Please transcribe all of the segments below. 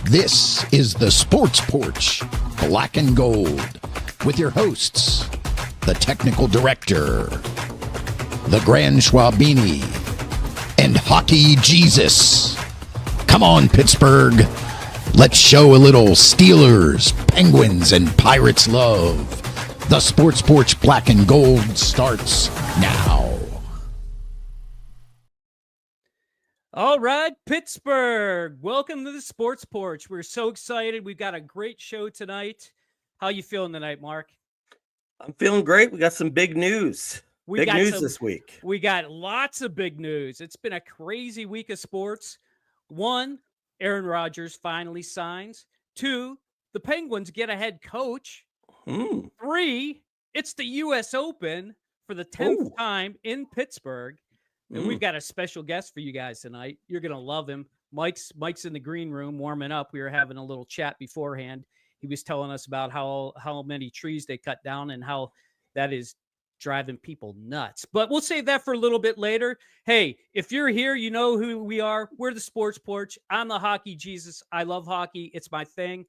This is the Sports Porch, Black and Gold, with your hosts, the technical director, the Grand Schwalbini, and Hockey Jesus. Come on, Pittsburgh. Let's show a little Steelers, Penguins, and Pirates love. The Sports Porch Black and Gold starts now. All right, Pittsburgh, welcome to the Sports Porch. We're so excited. We've got a great show tonight. How you feeling tonight, Mark? I'm feeling great. We got some big news. Big news this week. We got lots of big news. It's been a crazy week of sports. 1, Aaron Rodgers finally signs. 2, the Penguins get a head coach. 3, it's the U.S. Open for the 10th time in Pittsburgh. And we've got a special guest for you guys tonight. You're going to love him. Mike's in the green room warming up. We were having a little chat beforehand. He was telling us about how many trees they cut down and how that is driving people nuts. But we'll save that for a little bit later. Hey, if you're here, you know who we are. We're the Sports Porch. I'm the Hockey Jesus. I love hockey. It's my thing.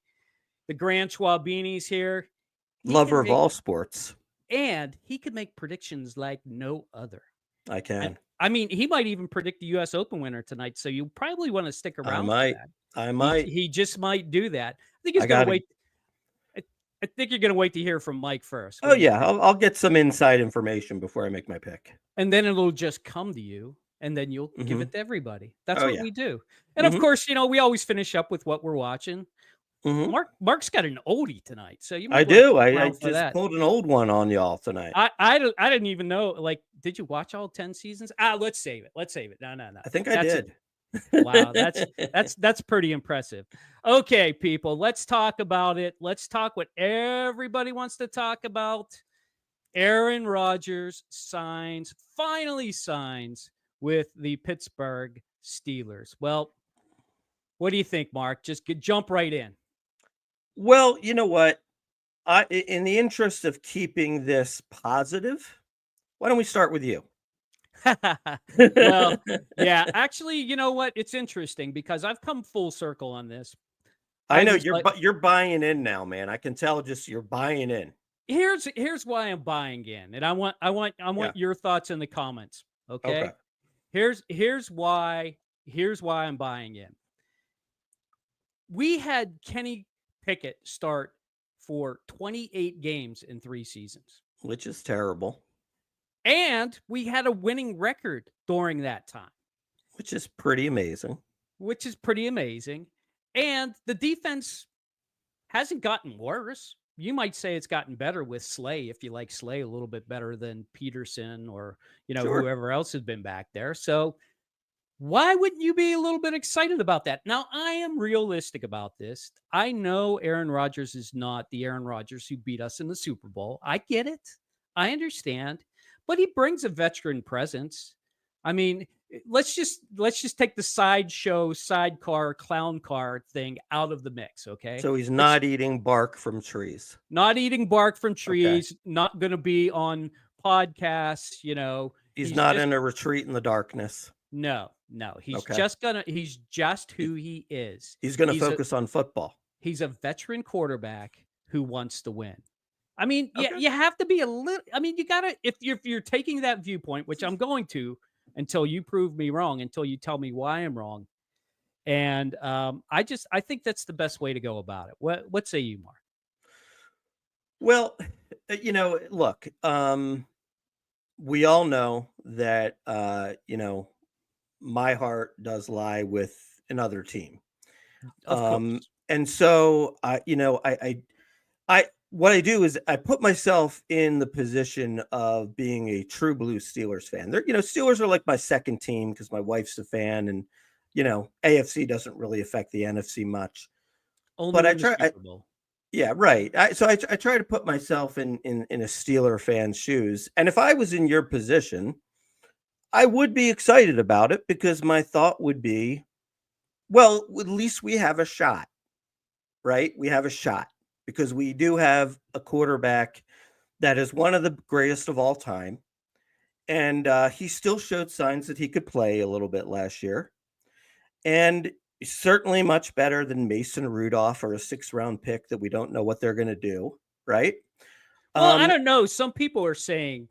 The Grand Schwalbini's here. Lover of all sports. And he can make predictions like no other. I can. I mean, he might even predict the U.S. Open winner tonight, so you probably want to stick around. I might. He just might do that. I think he's going to wait. I think you're going to wait to hear from Mike first. Oh, yeah. I'll get some inside information before I make my pick. And then it'll just come to you, and then you'll give it to everybody. That's what we do. And, of course, we always finish up with what we're watching. Mark's got an oldie tonight, so you might I do. I just pulled an old one on y'all tonight. I didn't even know. Like, did you watch all 10 seasons? Let's save it. No. I think I did. Wow, that's pretty impressive. Okay, people, let's talk about it. Let's talk what everybody wants to talk about. Aaron Rodgers finally signs with the Pittsburgh Steelers. Well, what do you think, Mark? Just jump right in. Well, you know what? In the interest of keeping this positive, why don't we start with you? Well, yeah, actually, you know what? It's interesting because I've come full circle on this. I know you're buying in now, man. I can tell just you're buying in. Here's why I'm buying in, and I want your thoughts in the comments. Okay. Here's why I'm buying in. We had Kenny Pickett start for 28 games in 3 seasons, which is terrible. And we had a winning record during that time, which is pretty amazing. And the defense hasn't gotten worse. You might say it's gotten better with Slay, if you like Slay a little bit better than Peterson or, whoever else has been back there. So why wouldn't you be a little bit excited about that? Now, I am realistic about this. I know Aaron Rodgers is not the Aaron Rodgers who beat us in the Super Bowl. I get it. I understand. But he brings a veteran presence. I mean, let's just take the sidecar, clown car thing out of the mix, okay? So he's not eating bark from trees. Not eating bark from trees, not going to be on podcasts, He's not in a retreat in the darkness. No. He's just who he is. He's going to focus on football. He's a veteran quarterback who wants to win. I mean, you have to be a little. I mean, you gotta if you're taking that viewpoint, which I'm going to until you prove me wrong, until you tell me why I'm wrong. And I think that's the best way to go about it. What say you, Mark? Well, look, we all know that my heart does lie with another team. And so what I do is I put myself in the position of being a true blue Steelers fan. Steelers are like my second team because my wife's a fan, and AFC doesn't really affect the NFC much. But I try. Yeah, right. So I try to put myself in a Steeler fan's shoes, and if I was in your position, I would be excited about it because my thought would be, well, at least we have a shot, right? We have a shot. Because we do have a quarterback that is one of the greatest of all time. And he still showed signs that he could play a little bit last year. And certainly much better than Mason Rudolph or a 6th-round pick that we don't know what they're going to do, right? Well, I don't know. Some people are saying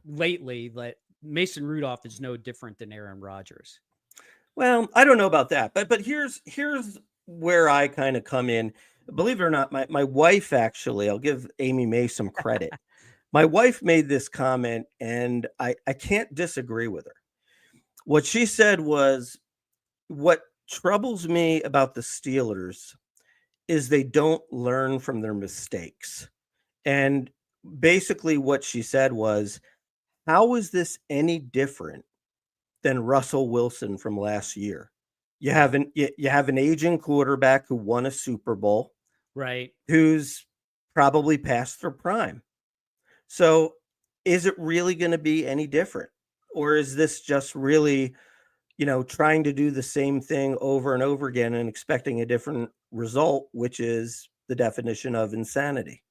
lately that Mason Rudolph is no different than Aaron Rodgers. Well, I don't know about that, but here's where I kind of come in. Believe it or not, my wife, actually, I'll give Amy May some credit. My wife made this comment, and I can't disagree with her. What she said was, what troubles me about the Steelers is they don't learn from their mistakes. And basically what she said was, how is this any different than Russell Wilson from last year? You have an aging quarterback who won a Super Bowl, right? Who's probably past their prime. So is it really going to be any different? Or is this just really, trying to do the same thing over and over again and expecting a different result, which is the definition of insanity?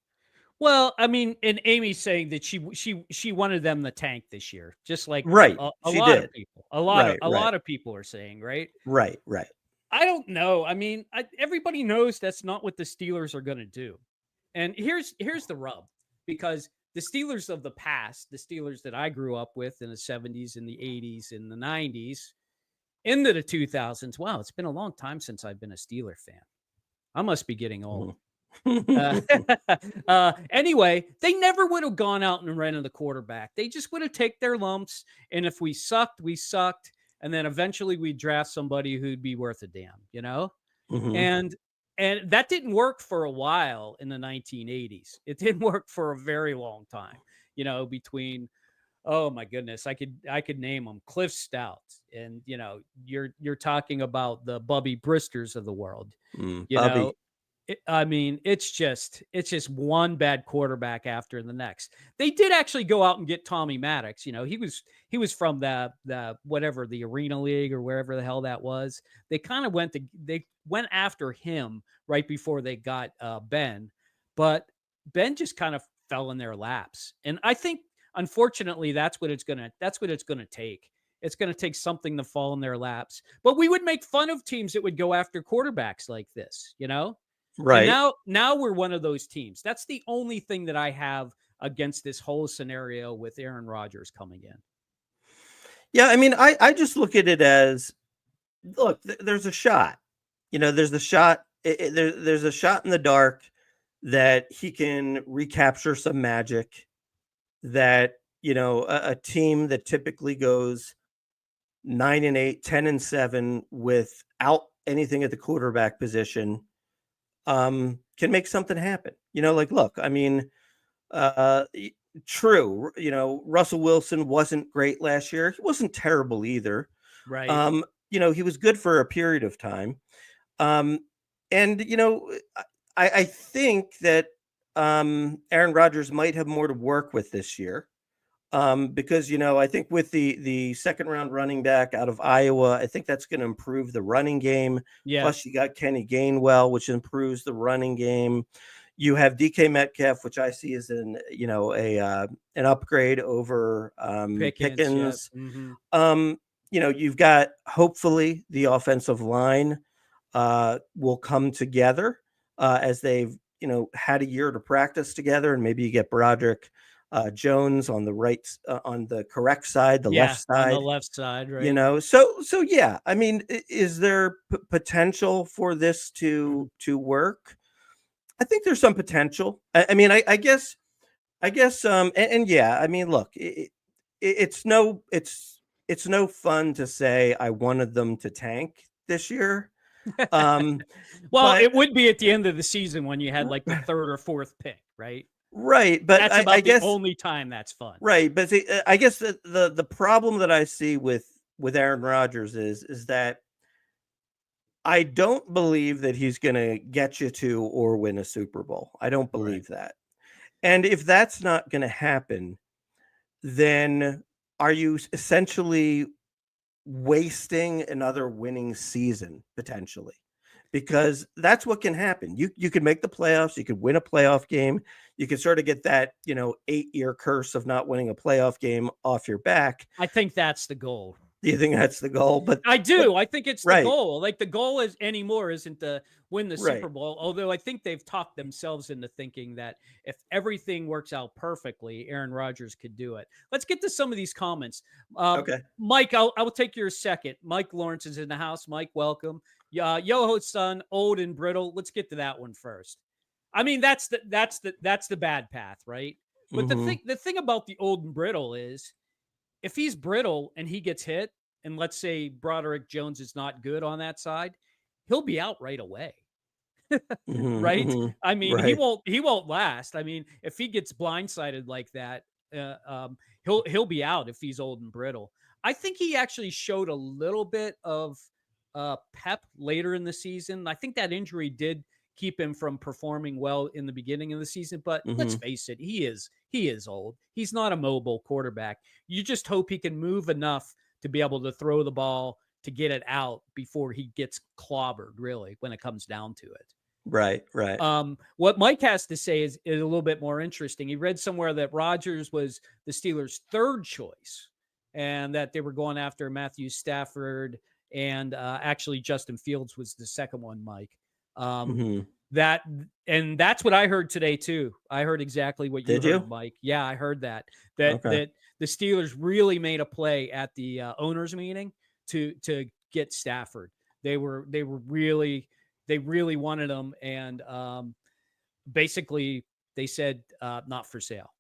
Well, I mean, and Amy's saying that she wanted them to tank this year, just like Right. a She lot did. of people. Right. lot of people are saying, right? Right. I don't know. I mean, everybody knows that's not what the Steelers are going to do. And here's the rub, because the Steelers of the past, the Steelers that I grew up with in the 70s and the 80s and the 90s, into the 2000s. Wow, it's been a long time since I've been a Steeler fan. I must be getting old. Anyway, they never would have gone out and rented the quarterback. They just would have taken their lumps. And if we sucked, we sucked. And then eventually we'd draft somebody who'd be worth a damn, Mhm. And that didn't work for a while in the 1980s. It didn't work for a very long time, between, oh my goodness, I could name them: Cliff Stout, and you're talking about the Bubby Bristers of the world. Bubby. I mean, it's just one bad quarterback after the next. They did actually go out and get Tommy Maddox. He was from the whatever, the Arena League or wherever the hell that was. They kind of went after him right before they got Ben, but Ben just kind of fell in their laps. And I think, unfortunately, that's what it's gonna take. It's going to take something to fall in their laps. But we would make fun of teams that would go after quarterbacks like this, Right. And now we're one of those teams. That's the only thing that I have against this whole scenario with Aaron Rodgers coming in. Yeah, I mean, I just look at it as, look, there's a shot. There's a shot. There's a shot in the dark that he can recapture some magic, that, a team that typically goes 9-8, 10-7 without anything at the quarterback position, can make something happen. Look, I mean, true. Russell Wilson wasn't great last year. He wasn't terrible either. Right. He was good for a period of time. And I think that Aaron Rodgers might have more to work with this year. Because, I think with the 2nd-round running back out of Iowa, I think that's going to improve the running game. Yeah. Plus, you got Kenny Gainwell, which improves the running game. You have DK Metcalf, which I see as an upgrade over Pickens. Yeah. Mm-hmm. You've got, hopefully, the offensive line will come together as they've had a year to practice together, and maybe you get Broderick Jones on the right, on the correct side, the left side, on the left side, right? So yeah, I mean, is there potential for this to work? I think there's some potential. I mean, I guess, and yeah, I mean, look, it's no fun to say I wanted them to tank this year. Well, but it would be at the end of the season when you had like the 3rd or 4th pick, right? Right, but that's about I guess the only time that's fun. Right, but see, I guess the problem that I see with Aaron Rodgers is that I don't believe that he's going to get you to or win a Super Bowl. I don't believe that. And if that's not going to happen, then are you essentially wasting another winning season potentially? Because that's what can happen. You could make the playoffs, you could win a playoff game, you could sort of get that, 8-year curse of not winning a playoff game off your back. I think that's the goal. Do you think that's the goal? But I do. I think it's the right. goal. Like the goal is anymore isn't to win the Right. Super Bowl. Although I think they've talked themselves into thinking that if everything works out perfectly, Aaron Rodgers could do it. Let's get to some of these comments. Okay. Mike, I will take your second. Mike Lawrence is in the house. Mike, welcome. Yoho's son, old and brittle. Let's get to that one first. I mean, that's the bad path, right? But the thing about the old and brittle is, if he's brittle and he gets hit, and let's say Broderick Jones is not good on that side, he'll be out right away. Right? I mean, right. he won't last. I mean, if he gets blindsided like that, he'll be out if he's old and brittle. I think he actually showed a little bit of pep later in the season. I think that injury did keep him from performing well in the beginning of the season, but let's face it, he is old. He's not a mobile quarterback. You just hope he can move enough to be able to throw the ball to get it out before he gets clobbered, really, when it comes down to it. Right. What Mike has to say is a little bit more interesting. He read somewhere that Rodgers was the Steelers' third choice and that they were going after Matthew Stafford, and actually Justin Fields was the second one, Mike. That's what I heard today too. I heard exactly what you heard, Mike. Yeah, I heard that the Steelers really made a play at the owners meeting to get Stafford. They really wanted him, and basically they said not for sale.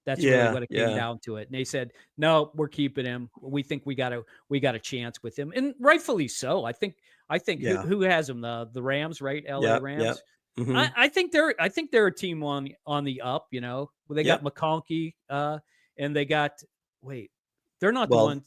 That's really what it came down to it. And they said, no, we're keeping him. We think we got a chance with him, and rightfully so. I think who has him? The Rams, right? LA Rams. Yep. I think they're a team on the up. You know, they got McConkey, and they got they're not the one.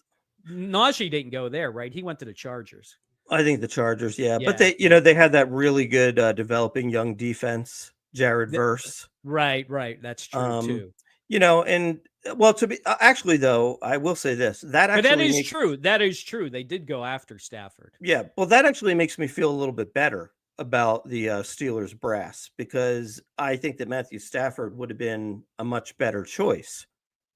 Najee didn't go there, right? He went to the Chargers. I think the Chargers, but they had that really good developing young defense, Jared Verse. Right. That's true too. You know, and to be actually though, I will say this. That is true. That is true. They did go after Stafford. Yeah, well, that actually makes me feel a little bit better about the Steelers brass, because I think that Matthew Stafford would have been a much better choice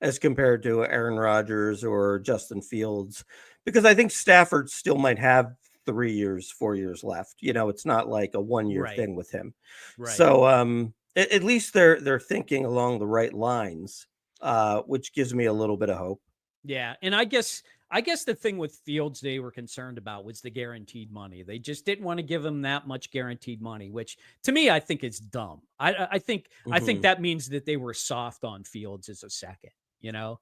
as compared to Aaron Rodgers or Justin Fields, because I think Stafford still might have 3 years, 4 years left. You know, it's not like a 1 year thing with him. Right. So at least they're thinking along the right lines, which gives me a little bit of hope. Yeah, and I guess the thing with Fields they were concerned about was the guaranteed money. They just didn't want to give him that much guaranteed money, which to me I think is dumb. I think that means that they were soft on Fields as a second, you know,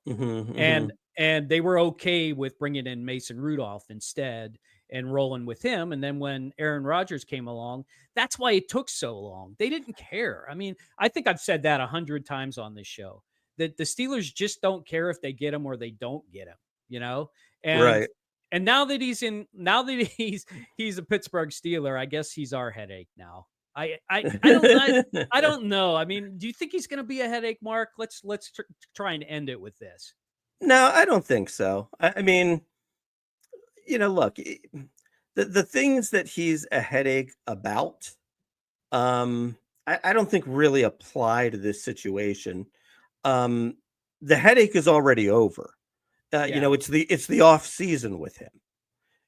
and they were okay with bringing in Mason Rudolph instead and rolling with him. And then when Aaron Rodgers came along, that's why it took so long. They didn't care. I mean, I think I've said that 100 times on this show, that the Steelers just don't care if they get him or they don't get him, you know? And now that he's a Pittsburgh Steeler, I guess he's our headache now. I don't know. I mean, do you think he's going to be a headache, Mark? Let's try and end it with this. No, I don't think so. I mean, you know, look, the things that he's a headache about, I don't think really apply to this situation. The headache is already over. You know, it's the off season with him.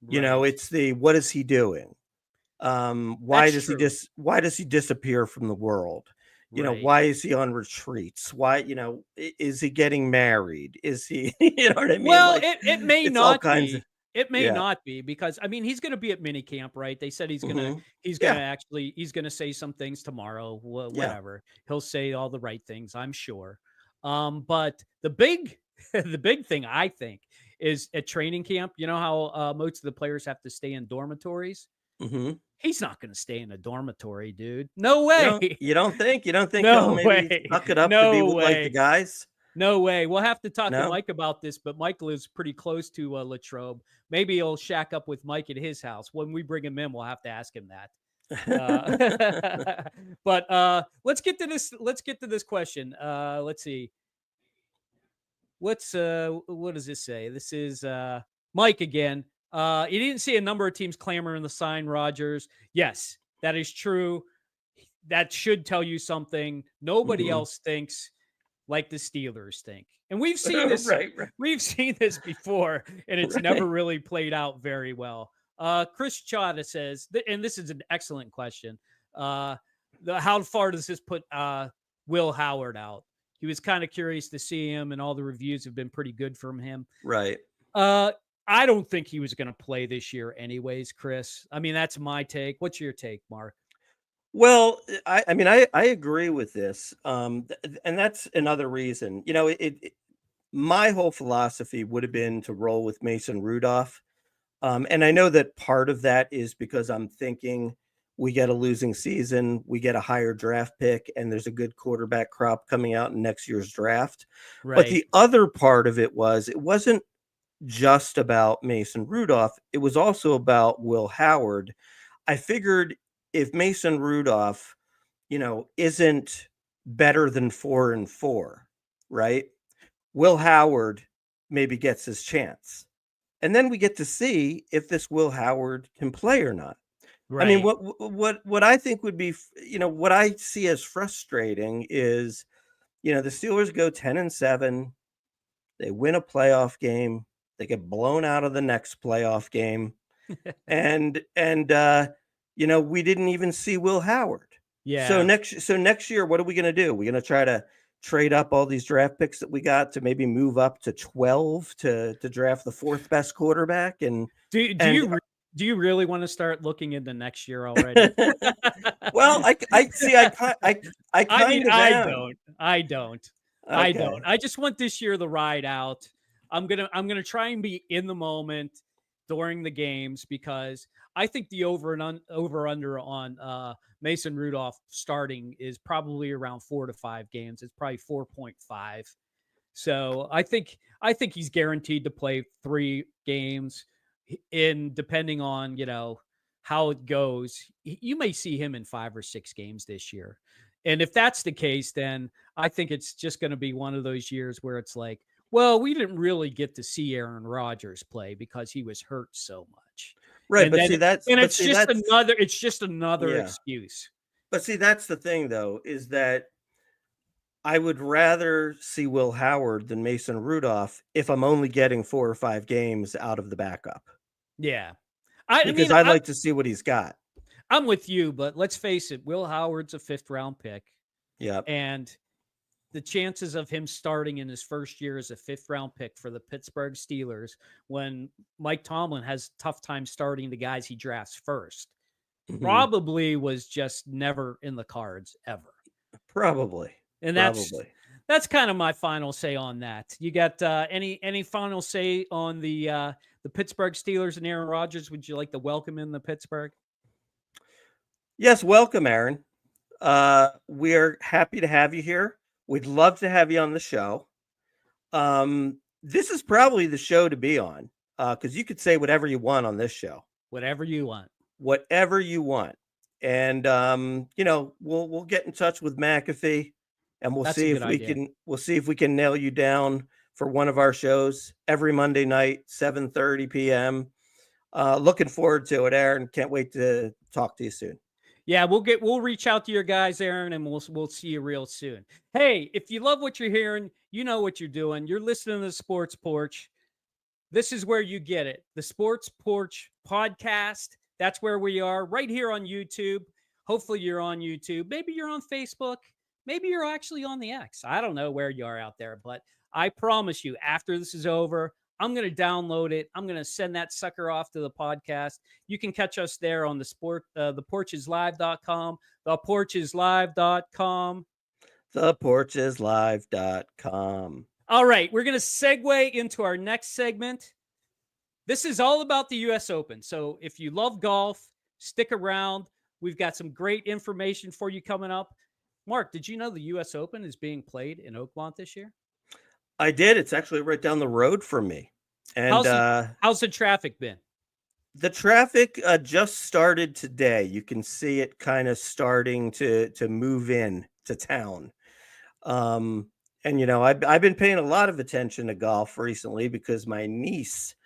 You know, it's what is he doing? Why does he disappear from the world? You know, why is he on retreats? Why, you know, is he getting married? Is he, you know what I mean? Well, it may not be. It may not be, because I mean, he's going to be at minicamp, right? They said he's going to say some things tomorrow, whatever. He'll say all the right things, I'm sure. But the big thing I think is at training camp. You know how most of the players have to stay in dormitories. He's not going to stay in a dormitory, dude. No way. You don't think? No he'll maybe way. Suck it up to be with like the guys? No way. We'll have to talk to Mike about this, but Mike lives pretty close to Latrobe. Maybe he'll shack up with Mike at his house. When we bring him in, we'll have to ask him that. But let's get to this. Let's get to this question. Let's see. What does this say? This is Mike again. He didn't see a number of teams clamoring to sign Rodgers. Yes, that is true. That should tell you something. Nobody else thinks like the Steelers think. And we've seen this. Right. We've seen this before, and it's never really played out very well. Chris Chada says, and this is an excellent question. How far does this put Will Howard out? He was kind of curious to see him, and all the reviews have been pretty good from him. Right. I don't think he was going to play this year anyways, Chris. I mean, that's my take. What's your take, Mark? Well, I mean, I agree with this. And that's another reason, my whole philosophy would have been to roll with Mason Rudolph. And I know that part of that is because I'm thinking we get a losing season, we get a higher draft pick, and there's a good quarterback crop coming out in next year's draft. Right. But the other part of it wasn't just about Mason Rudolph. It was also about Will Howard. I figured if Mason Rudolph, isn't better than 4-4, right? Will Howard maybe gets his chance. And then we get to see if this Will Howard can play or not. Right. I mean, what I think would be, what I see as frustrating is, the Steelers go 10-7, they win a playoff game, they get blown out of the next playoff game, and we didn't even see Will Howard. Yeah. So next year, what are we going to do? We're going to try to trade up all these draft picks that we got to maybe move up to 12 to draft the fourth best quarterback. And do you really want to start looking into next year already? Well, I don't. I just want this year the ride out. I'm gonna try and be in the moment during the games, because I think the over under on Mason Rudolph starting is probably around 4 to 5 games. It's probably 4.5. So I think he's guaranteed to play 3 games. Depending on how it goes, you may see him in 5 or 6 games this year. And if that's the case, then I think it's just going to be one of those years where it's like, well, we didn't really get to see Aaron Rodgers play because he was hurt so much. Right. And but then, see, that's, and but it's see, just that's, another, it's just another Yeah. excuse. But see, that's the thing, though, is that I would rather see Will Howard than Mason Rudolph if I'm only getting 4 or 5 games out of the backup. Yeah. I'd like to see what he's got. I'm with you, but let's face it, Will Howard's a 5th round pick. Yeah. And the chances of him starting in his first year as a 5th round pick for the Pittsburgh Steelers, when Mike Tomlin has a tough time starting the guys he drafts first, probably was just never in the cards ever. Probably. And that's kind of my final say on that. You got any final say on the Pittsburgh Steelers and Aaron Rodgers? Would you like to welcome in the Pittsburgh? Yes, welcome, Aaron. We are happy to have you here. We'd love to have you on the show. This is probably the show to be on, because you could say whatever you want on this show. Whatever you want. And we'll get in touch with McAfee, and we'll see if we can nail you down for one of our shows every Monday night, 7:30 p.m. Looking forward to it, Aaron. Can't wait to talk to you soon. Yeah, we'll reach out to your guys, Aaron, and we'll see you real soon. Hey, if you love what you're hearing, you know what you're doing. You're listening to the Sports Porch. This is where you get it. The Sports Porch podcast. That's where we are, right here on YouTube. Hopefully you're on YouTube. Maybe you're on Facebook. Maybe you're actually on the X. I don't know where you are out there, but I promise you, after this is over, I'm going to download it. I'm going to send that sucker off to the podcast. You can catch us there on theporcheslive.com, theporcheslive.com. theporcheslive.com. All right, we're going to segue into our next segment. This is all about the U.S. Open. So if you love golf, stick around. We've got some great information for you coming up. Mark, did you know the U.S. Open is being played in Oakmont this year? I did. It's actually right down the road from me. And how's the traffic been? The traffic just started today. You can see it kind of starting to move in to town. And I've been paying a lot of attention to golf recently because my niece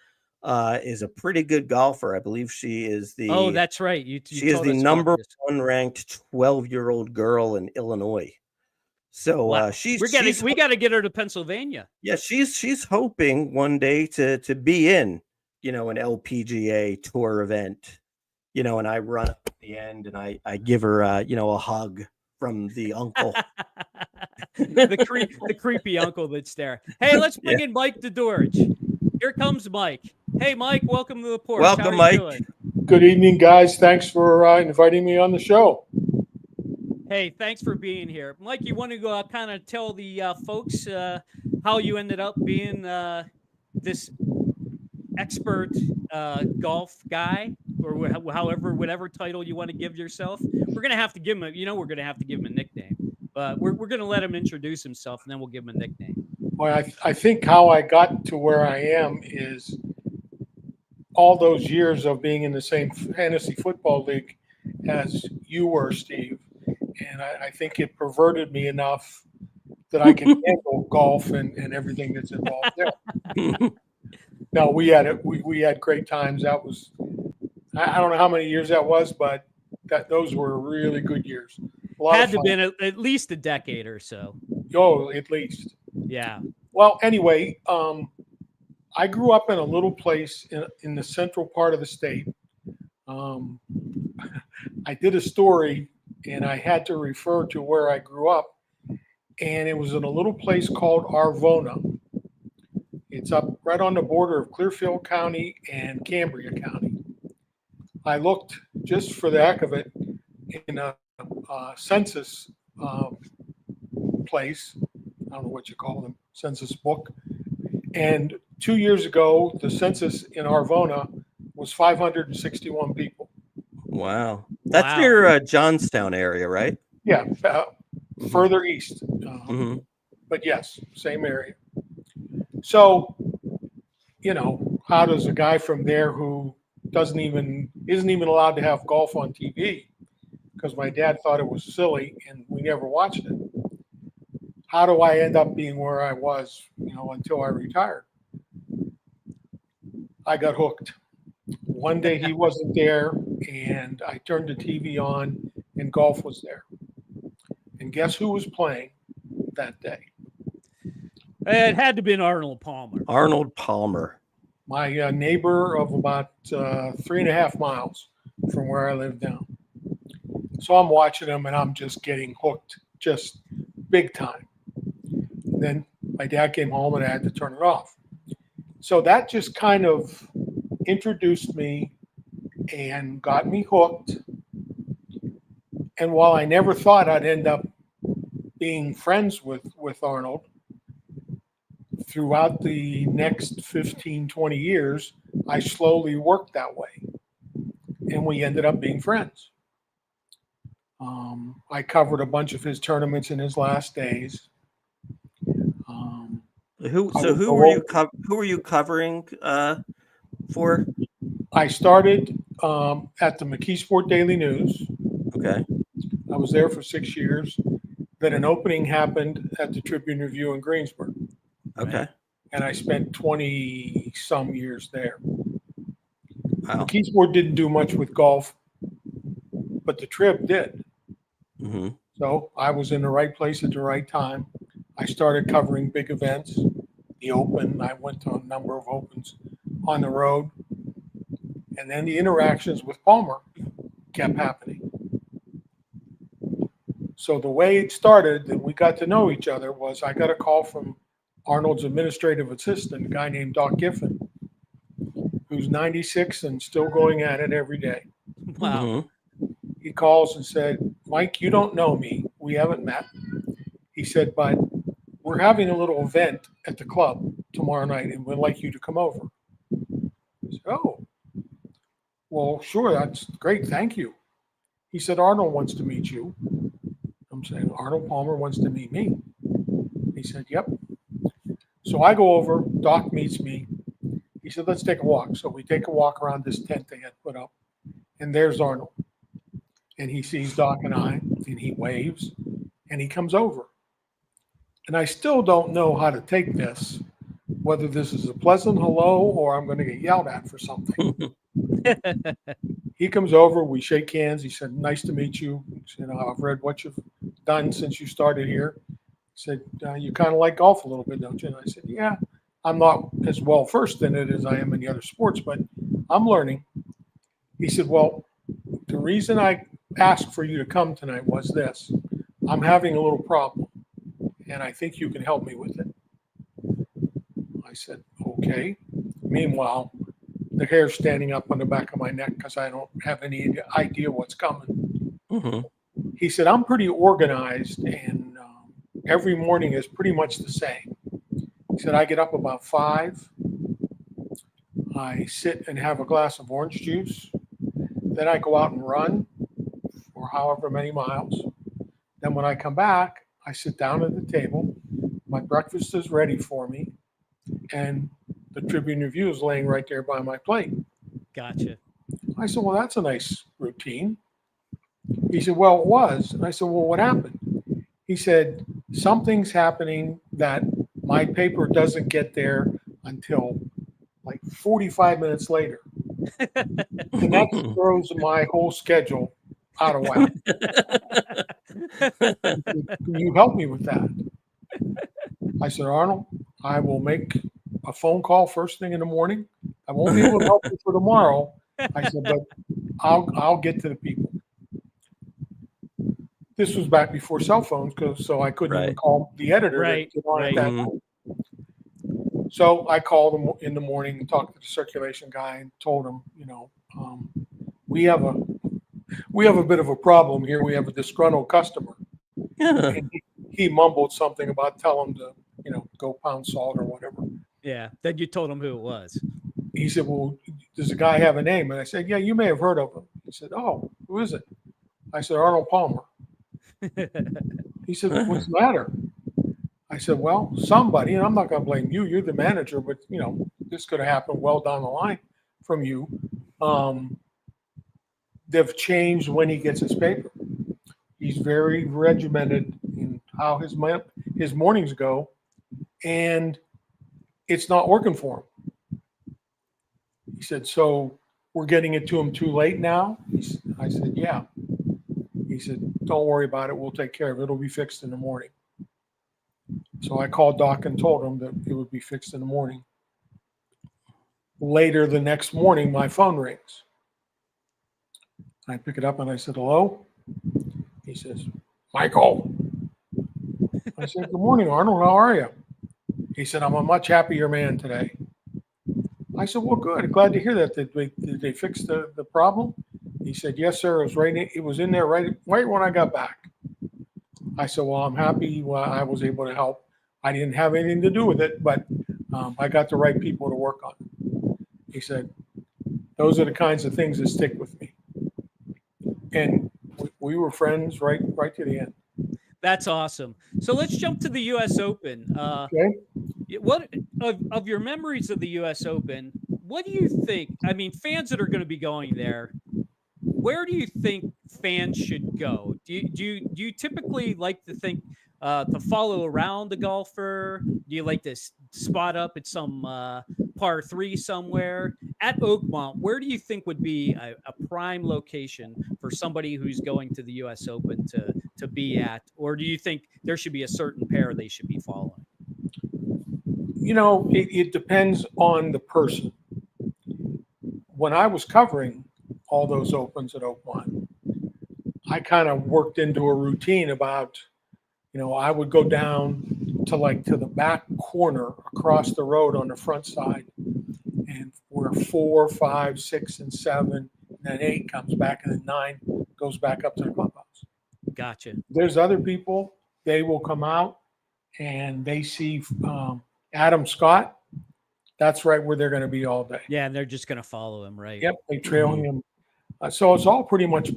is a pretty good golfer. I believe she is the. Oh, that's right. She is the number 1 ranked 12-year-old girl in Illinois. So Wow. she's we got to get her to Pennsylvania. yeah, she's hoping one day to be in, an LPGA tour event, and I run up at the end and I give her a hug from the uncle. the creepy uncle that's there. Hey, let's bring in Mike Dudurich. Here comes Mike. Hey, Mike, welcome to the porch. Welcome, How are you Mike. doing? Good evening, guys. Thanks for inviting me on the show. Hey, thanks for being here. Mike, you want to kind of tell the folks how you ended up being this expert golf guy, or whatever title you want to give yourself? We're going to have to give him we're going to have to give him a nickname. But we're going to let him introduce himself, and then we'll give him a nickname. Well, I think how I got to where I am is all those years of being in the same fantasy football league as you were, Steve. And I think it perverted me enough that I can handle golf and everything that's involved there. No, we had great times. That was, I don't know how many years that was, but those were really good years. Had to have been at least a decade or so. Oh, at least. Yeah. Well, anyway, I grew up in a little place in the central part of the state. I did a story, and I had to refer to where I grew up, and it was in a little place called Arvona. It's up right on the border of Clearfield County and Cambria County. I looked just for the heck of it in a census place. I don't know what you call them, census book. And 2 years ago, the census in Arvona was 561 people. Wow. That's near Johnstown area, right? Yeah, further east. But yes, same area. So, how does a guy from there who isn't even allowed to have golf on TV, because my dad thought it was silly and we never watched it, how do I end up being where I was, until I retired? I got hooked. One day he wasn't there, and I turned the TV on, and golf was there. And guess who was playing that day? It had to have been Arnold Palmer. Arnold Palmer. My neighbor of about 3.5 miles from where I live now. So I'm watching him, and I'm just getting hooked, just big time. And then my dad came home, and I had to turn it off. So that just kind of introduced me and got me hooked. And while I never thought I'd end up being friends with Arnold, throughout the next 15, 20 years, I slowly worked that way. And we ended up being friends. I covered a bunch of his tournaments in his last days. Who were you covering for? I started at the McKeesport Daily News. Okay. I was there for 6 years. Then an opening happened at the Tribune Review in Greensburg. Okay. And I spent 20 some years there. Wow. McKeesport didn't do much with golf, but the Trib did. Mm-hmm. So I was in the right place at the right time. I started covering big events, the Open. I went to a number of Opens on the road. And then the interactions with Palmer kept happening. So the way it started, that we got to know each other, was I got a call from Arnold's administrative assistant, a guy named Doc Giffen, who's 96 and still going at it every day. Wow. Mm-hmm. He calls and said, "Mike, you don't know me. We haven't met." He said, "But we're having a little event at the club tomorrow night, and we'd like you to come over." I said, "Oh, well, sure, that's great. Thank you." He said, "Arnold wants to meet you." I'm saying, "Arnold Palmer wants to meet me?" He said, "Yep." So I go over, Doc meets me. He said, "Let's take a walk." So we take a walk around this tent they had put up, and there's Arnold. And he sees Doc and I, and he waves, and he comes over. And I still don't know how to take this, whether this is a pleasant hello or I'm going to get yelled at for something. He comes over, we shake hands. He said, "Nice to meet you. I've read what you've done since you started here, Said, you kind of like golf a little bit, don't you? And I said, yeah, I'm not as well versed in it as I am in the other sports, but I'm learning. He said, well, the reason I asked for you to come tonight was this. I'm having a little problem, and I think you can help me with it. I said, okay. Meanwhile, the hair's standing up on the back of my neck because I don't have any idea what's coming. Mm-hmm. He said, I'm pretty organized, and every morning is pretty much the same. He said, I get up about 5. I sit and have a glass of orange juice. Then I go out and run for however many miles. Then when I come back, I sit down at the table. My breakfast is ready for me. And the Tribune Review is laying right there by my plate. Gotcha. I said, well, that's a nice routine. He said, well, it was. And I said, well, what happened? He said, something's happening that my paper doesn't get there until like 45 minutes later. And that throws my whole schedule out of whack. Can you help me with that? I said, Arnold, I will make a phone call first thing in the morning. I won't be able to help you for tomorrow. I said, but I'll get to the people. This was back before cell phones, so I couldn't even call the editor. At that point. So I called him in the morning and talked to the circulation guy and told him, we have a bit of a problem here. We have a disgruntled customer. And he mumbled something about tell him to, go pound salt or whatever. Yeah. Then you told him who it was. He said, well, does the guy have a name? And I said, yeah, you may have heard of him. He said, oh, who is it? I said, Arnold Palmer. He said, what's the matter? I said, well, somebody, and I'm not going to blame you. You're the manager, but, this could have happened well down the line from you. They've changed when he gets his paper. He's very regimented in how his mornings go, and it's not working for him. He said, so we're getting it to him too late now? I said, yeah. He said, don't worry about it. We'll take care of it. It'll be fixed in the morning. So I called Doc and told him that it would be fixed in the morning. Later the next morning, my phone rings. I pick it up and I said, hello? He says, Michael. I said, good morning, Arnold. How are you? He said, I'm a much happier man today. I said, well, good. Glad to hear that. Did they fix the problem? He said, yes, sir. It was in there right when I got back. I said, well, I'm happy I was able to help. I didn't have anything to do with it, but I got the right people to work on it. He said, those are the kinds of things that stick with me. And we were friends right to the end. That's awesome. So let's jump to the U.S. Open. Okay. What of your memories of the U.S. Open? What do you think? I mean, fans that are going to be going there, where do you think fans should go? Do you typically like to think to follow around the golfer? Do you like to spot up at some par 3 somewhere? At Oakmont, where do you think would be a prime location for somebody who's going to the U.S. Open to be at? Or do you think there should be a certain pair they should be following? It depends on the person. When I was covering all those Opens at Oakmont, I kind of worked into a routine about, I would go down to the back corner across the road on the front side, and where 4, 5, 6, and 7, and then 8 comes back, and then 9 goes back up to the clubhouse. Gotcha. There's other people, they will come out and they see Adam Scott. That's right where they're going to be all day. Yeah, and they're just going to follow him, right? Yep, they trail him. So it's all pretty much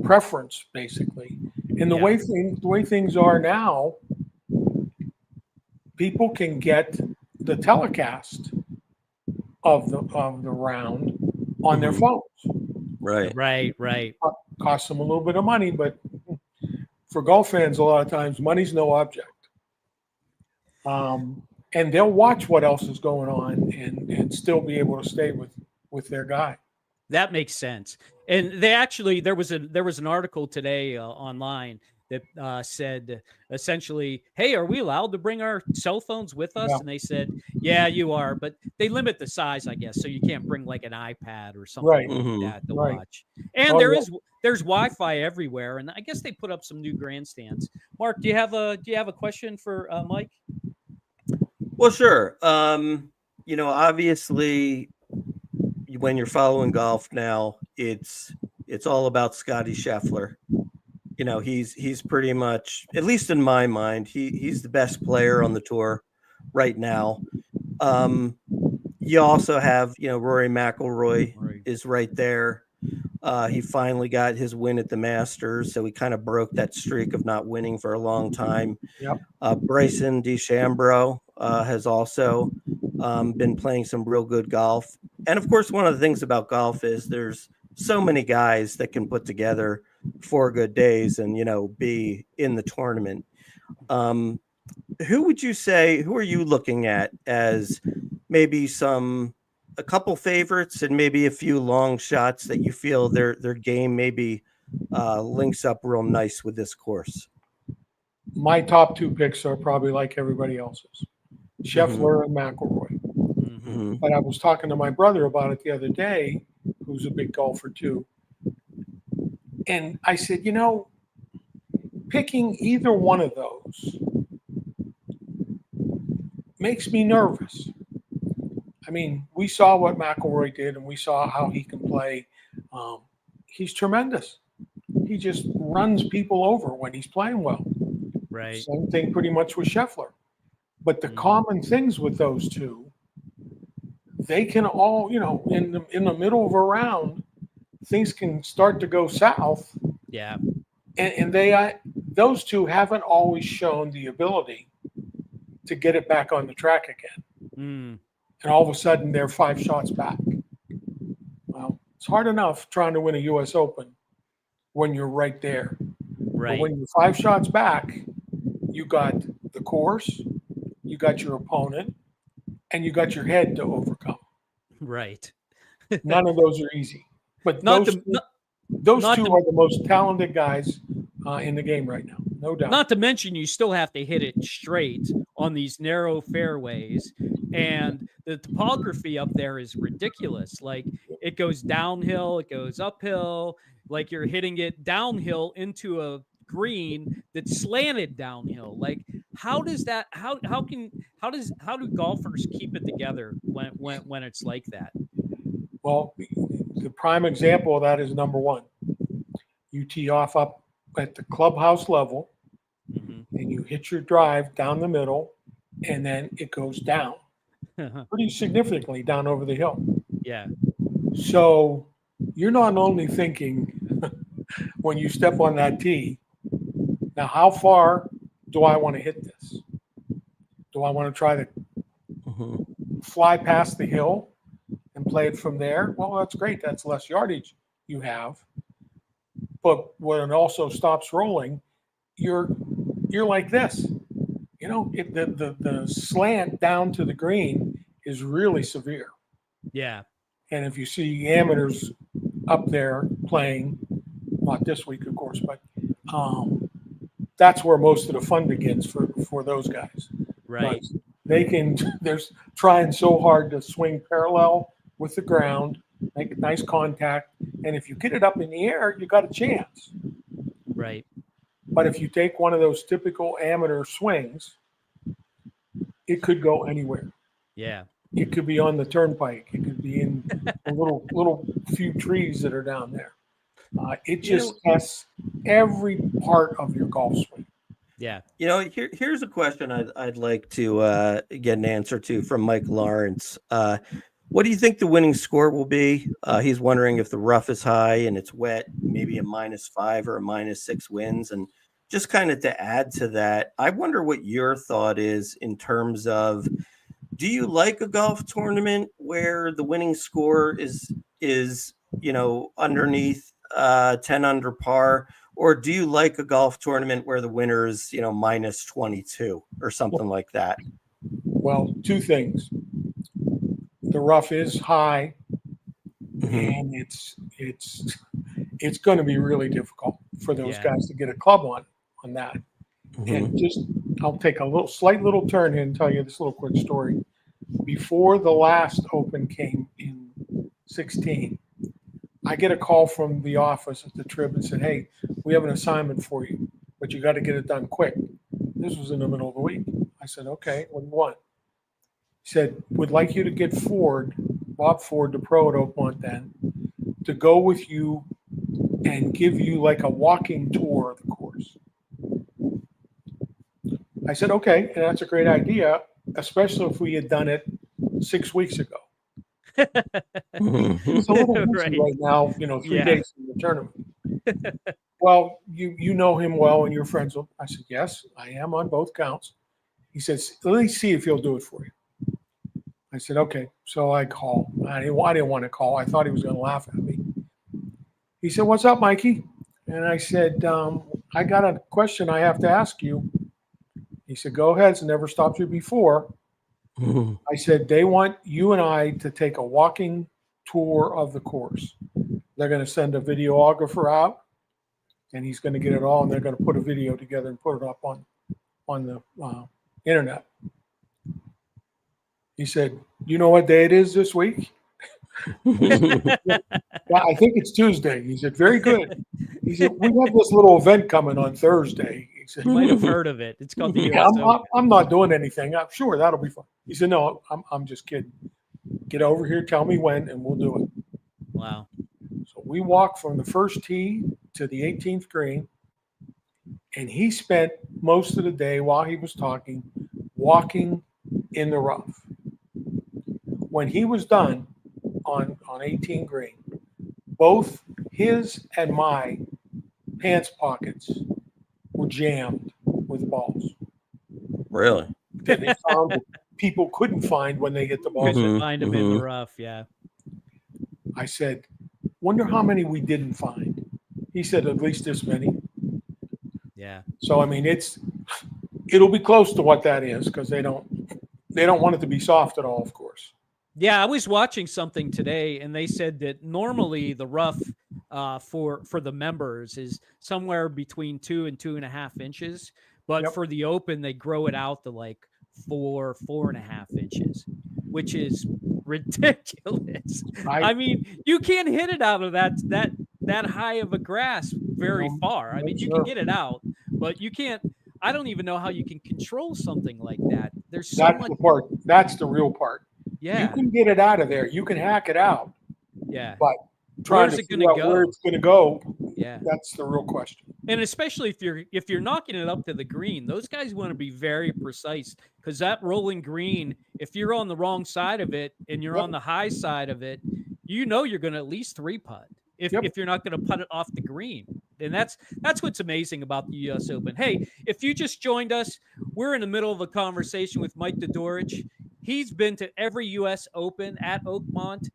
preference, basically. And the way things are now, people can get the telecast of the round on their phones. Right. Costs them a little bit of money, but for golf fans, a lot of times money's no object. And they'll watch what else is going on and still be able to stay with their guy. That makes sense. And they actually there was an article today online that said essentially, "Hey, are we allowed to bring our cell phones with us?" Yeah. And they said, "Yeah, you are, but they limit the size, I guess, so you can't bring like an iPad or something Right. like Mhm. that to Right. watch." And Oh, there's Wi-Fi everywhere, and I guess they put up some new grandstands. Mark, do you have a question for Mike? Well, sure. Obviously, when you're following golf now, it's all about Scotty Scheffler. He's pretty much, at least in my mind, he's the best player on the tour right now. You also have, Rory McIlroy is right there. He finally got his win at the Masters, so he kind of broke that streak of not winning for a long time. Yep. Bryson DeChambeau has also been playing some real good golf. And of course, one of the things about golf is there's so many guys that can put together 4 good days and, be in the tournament. Who are you looking at as maybe a couple favorites and maybe a few long shots that you feel their game maybe links up real nice with this course? My top 2 picks are probably like everybody else's, Scheffler and McIlroy. Mm-hmm. But I was talking to my brother about it the other day, who's a big golfer too. And I said, picking either one of those makes me nervous. I mean, we saw what McIlroy did and we saw how he can play. He's tremendous. He just runs people over when he's playing well. Right. Same thing pretty much with Scheffler. But the common things with those two, they can all, in the middle of a round, things can start to go south. Yeah. And those two haven't always shown the ability to get it back on the track again. Mm. And all of a sudden, they're 5 shots back. Well, it's hard enough trying to win a U.S. Open when you're right there. Right. But when you're 5 shots back, you got the course, you got your opponent, and you got your head to overcome. Right. None of those are easy. But Not those two are the most talented guys in the game right now, no doubt. Not to mention, you still have to hit it straight on these narrow fairways. And the topography up there is ridiculous. Like, it goes downhill, it goes uphill, like you're hitting it downhill into a green that's slanted downhill. Like, how do golfers keep it together when it's like that? Well, the prime example of that is number 1. You tee off up at the clubhouse level, and you hit your drive down the middle, and then it goes down pretty significantly down over the hill. Yeah. So you're not only thinking when you step on that tee, now how far do I want to hit this? Do I want to try to fly past the hill and play it from there? Well, that's great. That's less yardage you have. But when it also stops rolling, you're like this. The slant down to the green is really severe. Yeah. And if you see amateurs up there playing, not this week, of course, but that's where most of the fun begins for those guys. Right. They're trying so hard to swing parallel with the ground, make nice contact, and if you get it up in the air, you got a chance. Right. But if you take one of those typical amateur swings, it could go anywhere. Yeah. It could be on the turnpike. It could be in a little few trees that are down there. It just tests every part of your golf swing. Yeah. Here's a question I'd like to get an answer to from Mike Lawrence. What do you think the winning score will be? He's wondering if the rough is high and it's wet, maybe a -5 or a -6 wins. And just kind of to add to that, I wonder what your thought is in terms of, do you like a golf tournament where the winning score is underneath 10 under par, or do you like a golf tournament where the winner is -22 or something like that? Well, 2 things. The rough is high, and it's going to be really difficult for those guys to get a club on on that. And I'll take a slight little turn here and tell you this little quick story. Before the last Open came in 16, I get a call from the office at the Trib and said, "Hey, we have an assignment for you, but you got to get it done quick." This was in the middle of the week. I said, "Okay, what do you want?" He said, "Would like you to get Bob Ford, the pro at Oakmont then, to go with you and give you like a walking tour of the course." I said, "Okay," and that's a great idea, especially if we had done it 6 weeks ago. It's a little busy right now, 3 days in the tournament. Well, you know him well and you're friends with him. I said, "Yes, I am on both counts." He says, "Let me see if he'll do it for you." I said, "Okay." So I called. I didn't want to call. I thought he was going to laugh at me. He said, "What's up, Mikey?" And I said, "I got a question I have to ask you." He said, "Go ahead. It's never stopped you before." I said, "They want you and I to take a walking tour of the course. They're going to send a videographer out, and he's going to get it all, and they're going to put a video together and put it up on the internet." He said, "You know what day it is this week?" "Yeah, I think it's Tuesday." He said, "Very good." He said, "We have this little event coming on Thursday." He said, You might have heard of it. It's called the "Yeah, US Open. I'm not doing anything. I'm sure that'll be fun." He said, "No, I'm just kidding. Get over here, tell me when, and we'll do it." Wow. So we walked from the first tee to the 18th green, and he spent most of the day while he was talking, walking in the rough. When he was done on 18 green, both his and my pants pockets were jammed with balls. Really? That they found that people couldn't find when they hit the balls. Couldn't find him in the rough, yeah. I said, "Wonder how many we didn't find." He said, "At least this many." Yeah. So I mean, it'll be close to what that is because they don't want it to be soft at all, of course. Yeah, I was watching something today, and they said that normally the rough for the members is somewhere between 2 and 2.5 inches, but for the Open they grow it out to like 4.5 inches, which is ridiculous. I mean, you can't hit it out of that high of a grass very far. I mean, you can get it out, but you can't. I don't even know how you can control something like that. There's so much. The part. That's the real part. Yeah. You can get it out of there. You can hack it out. Yeah. But trying to figure out where it's going to go, that's the real question. And especially if you're knocking it up to the green, those guys want to be very precise because that rolling green, if you're on the wrong side of it and you're on the high side of it, you're going to at least 3-putt if you're not going to putt it off the green. And that's what's amazing about the U.S. Open. Hey, if you just joined us, we're in the middle of a conversation with Mike Dudurich. He's been to every U.S. Open at Oakmont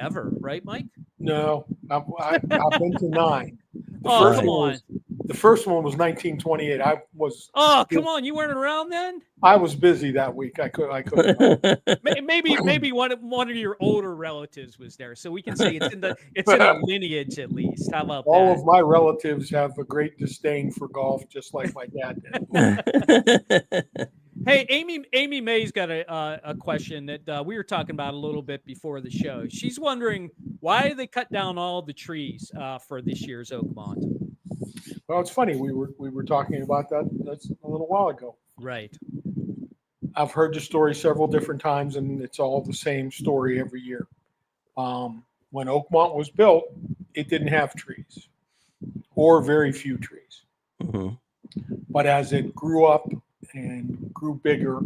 ever, right, Mike? No, I've been to 9. The first one was 1928. I was. Oh, come on! You weren't around then. I was busy that week. I couldn't. maybe one of your older relatives was there, so we can say it's in a lineage at least. How about all that? of my relatives have a great disdain for golf, just like my dad did. Hey, Amy May's got a question that we were talking about a little bit before the show. She's wondering why they cut down all the trees for this year's Oakmont. Well, it's funny. We were talking about that a little while ago. Right. I've heard the story several different times, and it's all the same story every year. When Oakmont was built, it didn't have trees, or very few trees. Mm-hmm. But as it grew up and grew bigger,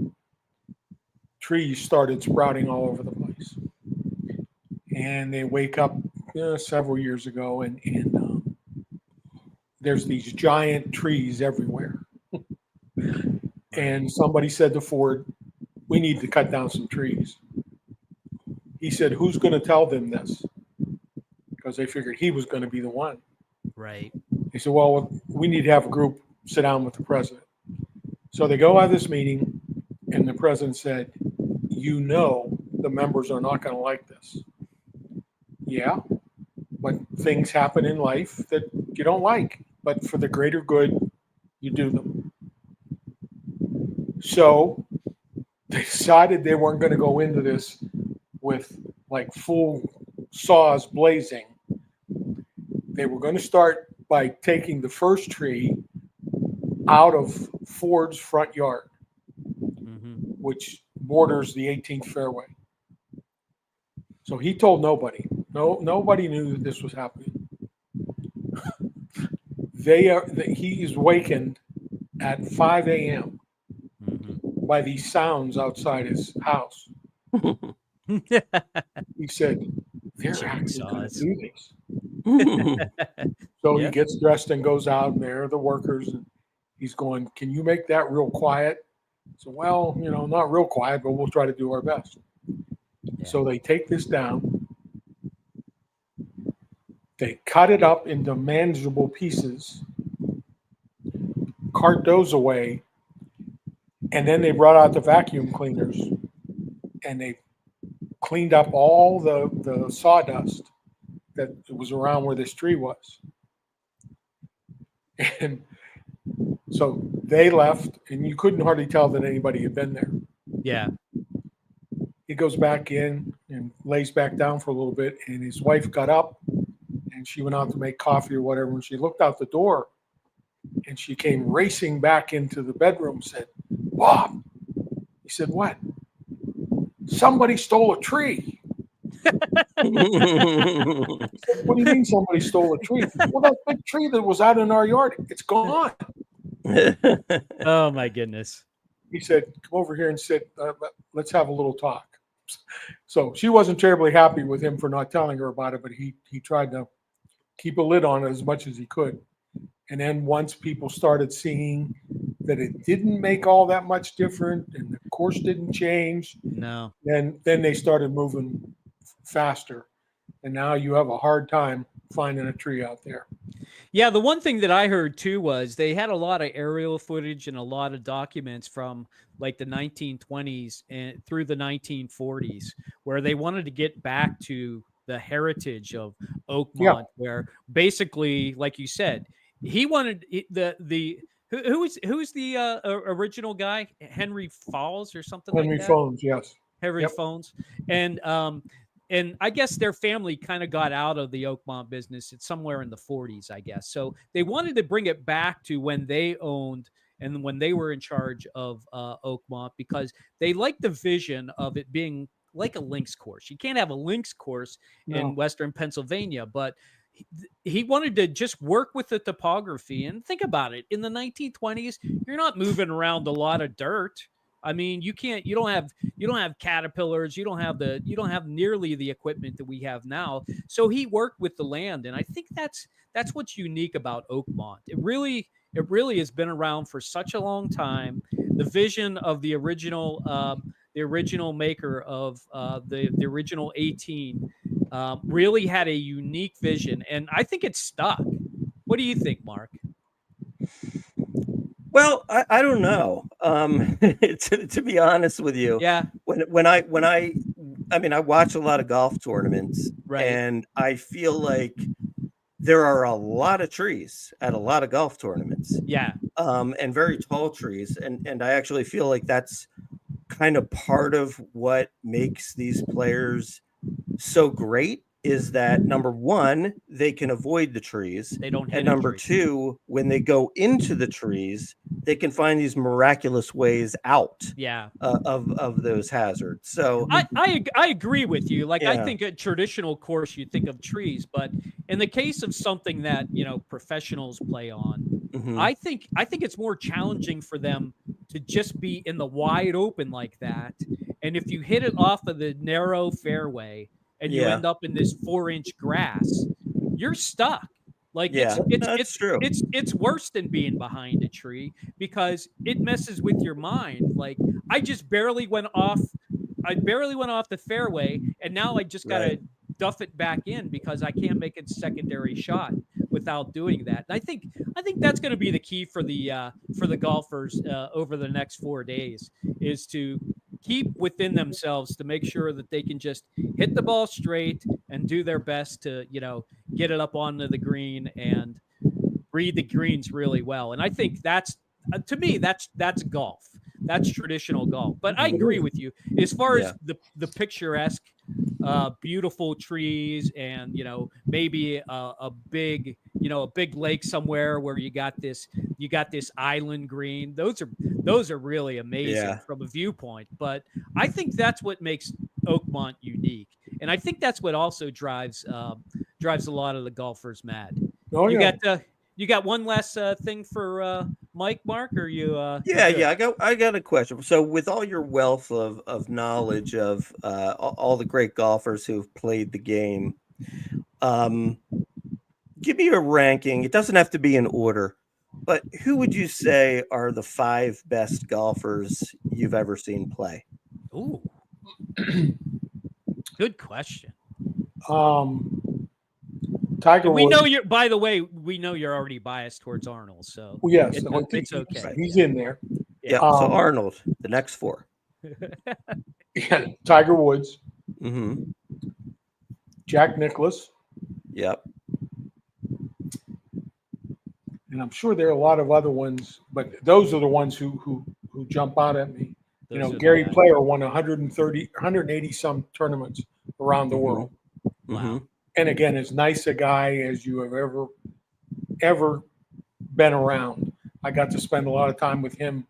trees started sprouting all over the place. And they wake up several years ago, and there's these giant trees everywhere. And somebody said to Ford, "We need to cut down some trees." He said, "Who's going to tell them this?" Because they figured he was going to be the one. Right. He said, "Well, we need to have a group sit down with the president." So they go have this meeting, and the president said, the members are not going to like this. Yeah, but things happen in life that you don't like. But for the greater good, you do them. So they decided they weren't going to go into this with like full saws blazing. They were going to start by taking the first tree out of Ford's front yard, which borders the 18th fairway. So he told nobody. Nobody knew that this was happening. He is wakened at 5 a.m. by these sounds outside his house. He said, "They're actually going to do this." So he gets dressed and goes out, and there are the workers, and he's going, "Can you make that real quiet?" So, well, not real quiet, but we'll try to do our best. Yeah. So they take this down. They cut it up into manageable pieces, cart those away, and then they brought out the vacuum cleaners, and they cleaned up all the sawdust that was around where this tree was. And so they left, and you couldn't hardly tell that anybody had been there. Yeah. He goes back in and lays back down for a little bit, and his wife got up, and she went out to make coffee or whatever. When she looked out the door, and she came racing back into the bedroom, said, "Bob." He said, "What?" "Somebody stole a tree." What do you mean somebody stole a tree? "Well, that big tree that was out in our yard, it's gone." Oh, my goodness. He said, "Come over here and sit. Let's have a little talk." So she wasn't terribly happy with him for not telling her about it, but he tried to keep a lid on it as much as he could. And then once people started seeing that it didn't make all that much different and the course didn't change, no, then they started moving faster. And now you have a hard time finding a tree out there. Yeah, the one thing that I heard too was they had a lot of aerial footage and a lot of documents from like the 1920s and through the 1940s where they wanted to get back to the heritage of Oakmont, where basically, like you said, he wanted who's the original guy, Henry Falls or something like that. Henry Phones, yes. Henry Phones, and I guess their family kind of got out of the Oakmont business. It's somewhere in the 40s, I guess. So they wanted to bring it back to when they owned and when they were in charge of Oakmont, because they liked the vision of it being like a links course. You can't have a links course in Western Pennsylvania, but he wanted to just work with the topography. And think about it. In the 1920s, you're not moving around a lot of dirt. I mean, you don't have caterpillars. You don't have nearly the equipment that we have now. So he worked with the land. And I think that's what's unique about Oakmont. It really has been around for such a long time. The vision of the original maker of the original 18 really had a unique vision. And I think it's stuck. What do you think, Mark? Well, I don't know. To be honest with you, when I watch a lot of golf tournaments, right, and I feel like there are a lot of trees at a lot of golf tournaments, and very tall trees, and I actually feel like that's kind of part of what makes these players so great. Is that number one, they can avoid the trees. They don't hit and number two, when they go into the trees, they can find these miraculous ways out of those hazards. So I agree with you. Like, I think a traditional course, you think of trees, but in the case of something that, professionals play on, I think it's more challenging for them to just be in the wide open like that. And if you hit it off of the narrow fairway, and you end up in this 4-inch grass, you're stuck. Like it's true. It's worse than being behind a tree because it messes with your mind. Like I barely went off the fairway, and now I just gotta duff it back in because I can't make a secondary shot without doing that. And I think that's going to be the key for the golfers over the next 4 days is to keep within themselves to make sure that they can just hit the ball straight and do their best to, get it up onto the green and read the greens really well. And I think that's to me that's golf. That's traditional golf. But I agree with you as far as the picturesque, beautiful trees, and maybe a big lake somewhere where you got this island green. Those are really amazing from a viewpoint. But I think that's what makes Oakmont unique, and I think that's what also drives a lot of the golfers mad. Oh, You got one last thing for Mike, Mark, or you? I got a question. So, with all your wealth of knowledge of all the great golfers who've played the game, give me a ranking. It doesn't have to be in order, but who would you say are the 5 best golfers you've ever seen play? Ooh, good question. Tiger We Woods. know you're. By the way, we know you're already biased towards Arnold, so Yes, it's okay. He's in there. Yeah. So Arnold, the next 4. Yeah, Tiger Woods, Mm-hmm. Jack Nicklaus, Yep. and I'm sure there are a lot of other ones, but those are the ones who jump out at me. Those are Gary the guys. Player won 180 some tournaments around the world. Wow. And again, as nice a guy as you have ever been around. I got to spend a lot of time with him.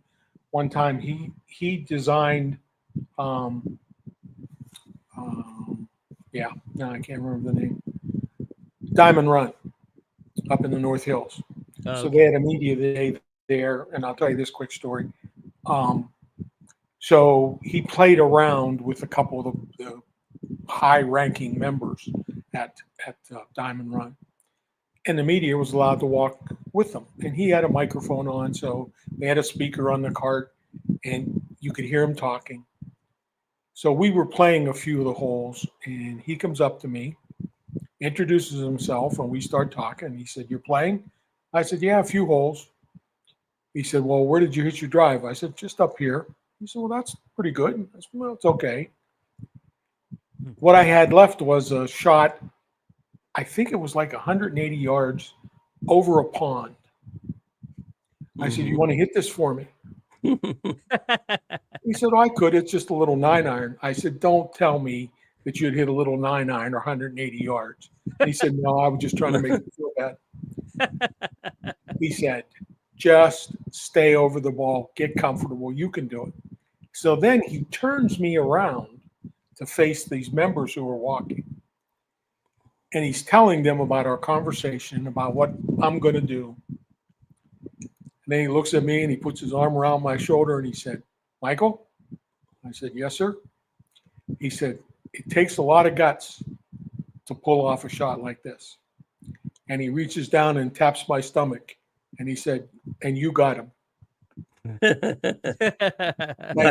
One time he designed I can't remember the name. Diamond Run up in the North Hills. So they had a media day there, and I'll tell you this quick story. So he played around with a couple of the high-ranking members at Diamond Run, and the media was allowed to walk with them. And he had a microphone on, so they had a speaker on the cart, and you could hear him talking. So we were playing a few of the holes, and he comes up to me, introduces himself, and we start talking. He said, "You're playing?" I said, "Yeah, a few holes." He said, "Well, where did you hit your drive?" I said, "Just up here." He said, "Well, that's pretty good." I said, "Well, it's okay." What I had left was a shot, I think it was like 180 yards over a pond. I said, "You want to hit this for me?" He said, "Oh, I could. It's just a little 9-iron." I said, "Don't tell me that you'd hit a little 9-iron or 180 yards." He said, "No, I was just trying to make you feel bad." He said, "Just stay over the ball. Get comfortable. You can do it." So then he turns me around to face these members who are walking. And he's telling them about our conversation, about what I'm going to do. And then he looks at me and he puts his arm around my shoulder and he said, "Michael?" I said, "Yes, sir." He said, "It takes a lot of guts to pull off a shot like this." And he reaches down and taps my stomach. And he said, "And you got him." Thank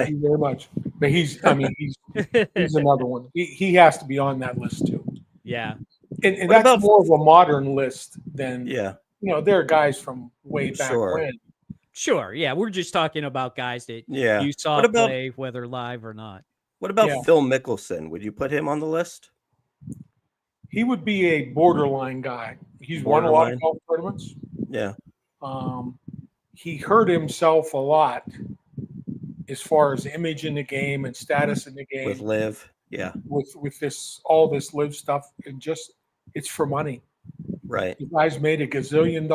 you very much. But he's another one. He has to be on that list too. Yeah. And that's more of a modern list than, Yeah. There are guys from way back when. Sure. Yeah. We're just talking about guys that you saw play, whether live or not. What about Phil Mickelson? Would you put him on the list? He would be a borderline guy. He's won a lot of golf tournaments. Yeah. He hurt himself a lot as far as image in the game and status in the game. With live. Yeah. With all this live stuff, it's for money. Right. The guy's made $1 gazillion.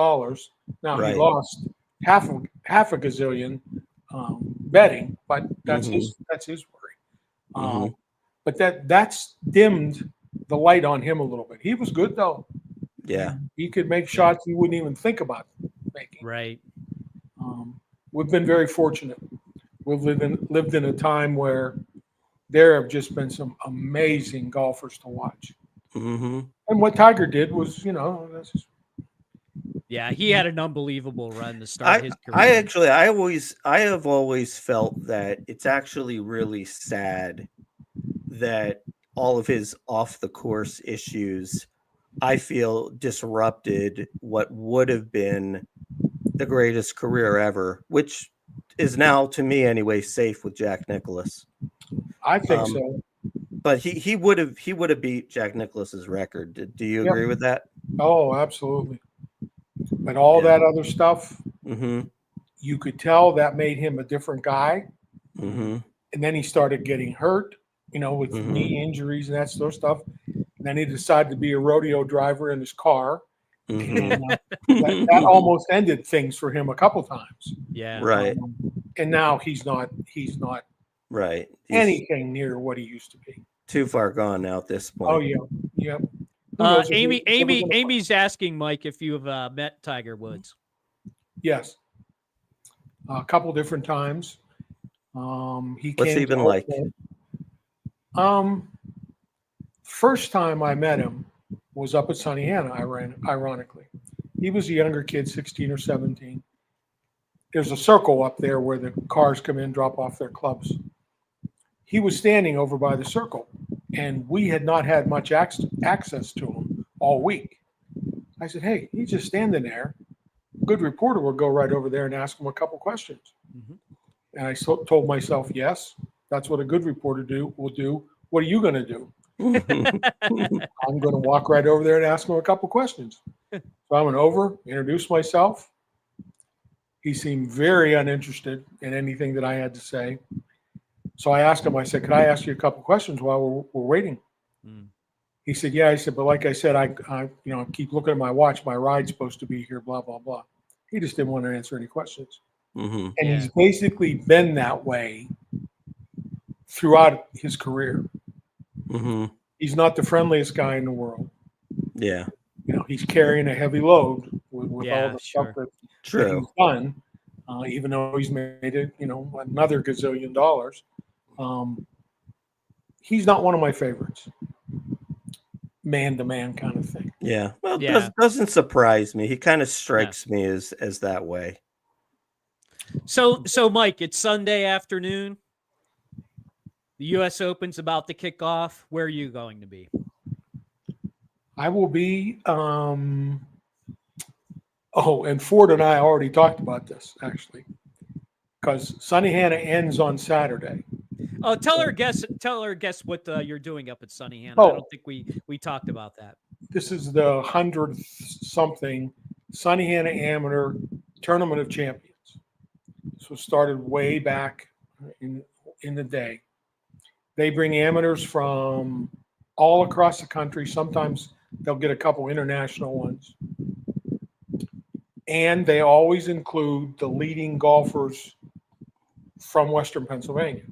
Now he lost half a gazillion betting, but that's his worry. But that's dimmed the light on him a little bit. He was good though. Yeah. He could make shots you wouldn't even think about making. Right. We've been very fortunate. We've lived in a time where there have just been some amazing golfers to watch. Mm-hmm. And what Tiger did was, yeah, he had an unbelievable run to start his career. I have always felt that it's actually really sad that all of his off the course issues, I feel, disrupted what would have been the greatest career ever, which is now, to me anyway, safe with Jack Nicklaus. I think so. But he would have beat Jack Nicklaus's record. Do you agree with that? Oh, absolutely. But all that other stuff, Mm-hmm. you could tell that made him a different guy. Mm-hmm. And then he started getting hurt, with knee injuries and that sort of stuff. And then he decided to be a rodeo driver in his car. Mm-hmm. And that almost ended things for him a couple times. Yeah. Right. And now he's not Right. He's anything near what he used to be. too far gone now at this point. Oh yeah. Yep. Who knows if Amy's asking Mike if you've met Tiger Woods. Yes. A couple different times. What's he been like? First time I met him was up at Sunny Hannah, ironically. He was a younger kid, 16 or 17. There's a circle up there where the cars come in, drop off their clubs. He was standing over by the circle, and we had not had much access to him all week. I said, hey, he's just standing there. A good reporter will go right over there and ask him a couple questions. Mm-hmm. And I told myself, yes, that's what a good reporter will do. What are you going to do? I'm going to walk right over there and ask him a couple questions. So I went over, introduced myself. He seemed very uninterested in anything that I had to say. So I asked him, I said, could I ask you a couple questions while we're waiting? Mm. He said, yeah. I said, but like I said, I keep looking at my watch. My ride's supposed to be here, blah, blah, blah. He just didn't want to answer any questions. Mm-hmm. And he's basically been that way throughout his career. Mm-hmm. He's not the friendliest guy in the world. Yeah. He's carrying a heavy load with all the stuff that he's done, even though he's made it, another gazillion dollars. He's not one of my favorites. Man-to-man kind of thing. Yeah. Well, it doesn't surprise me. He kind of strikes me as that way. So Mike, it's Sunday afternoon. The U.S. Open's about to kick off. Where are you going to be? I will be. And Ford and I already talked about this, actually, because Sunny Hannah ends on Saturday. Tell her guess what you're doing up at Sunny Hannah. Oh. I don't think we talked about that. This is the 100th something Sunny Hannah Amateur Tournament of Champions. This was started way back in the day. They bring amateurs from all across the country. Sometimes they'll get a couple international ones. And they always include the leading golfers from Western Pennsylvania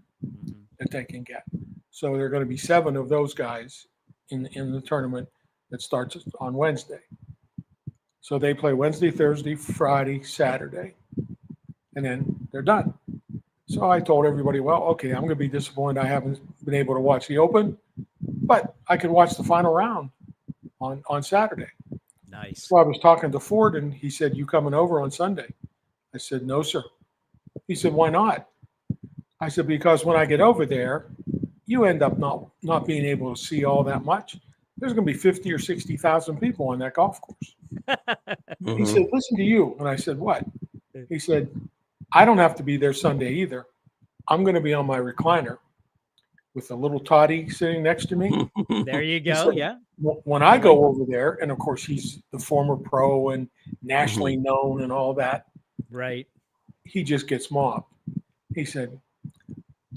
that they can get. So there are going to be 7 of those guys in the tournament that starts on Wednesday. So they play Wednesday, Thursday, Friday, Saturday, and then they're done. So I told everybody, well, okay, I'm going to be disappointed I haven't been able to watch the Open, but I can watch the final round on Saturday. Nice. So I was talking to Ford, and he said, you coming over on Sunday? I said, no, sir. He said, why not? I said, because when I get over there, you end up not being able to see all that much. There's going to be 50 or 60,000 people on that golf course. He said, listen to you. And I said, what? He said, I don't have to be there Sunday either. I'm going to be on my recliner with a little toddy sitting next to me. There you go. Said, yeah. When I go over there, and of course he's the former pro and nationally known and all that. Right. He just gets mobbed. He said,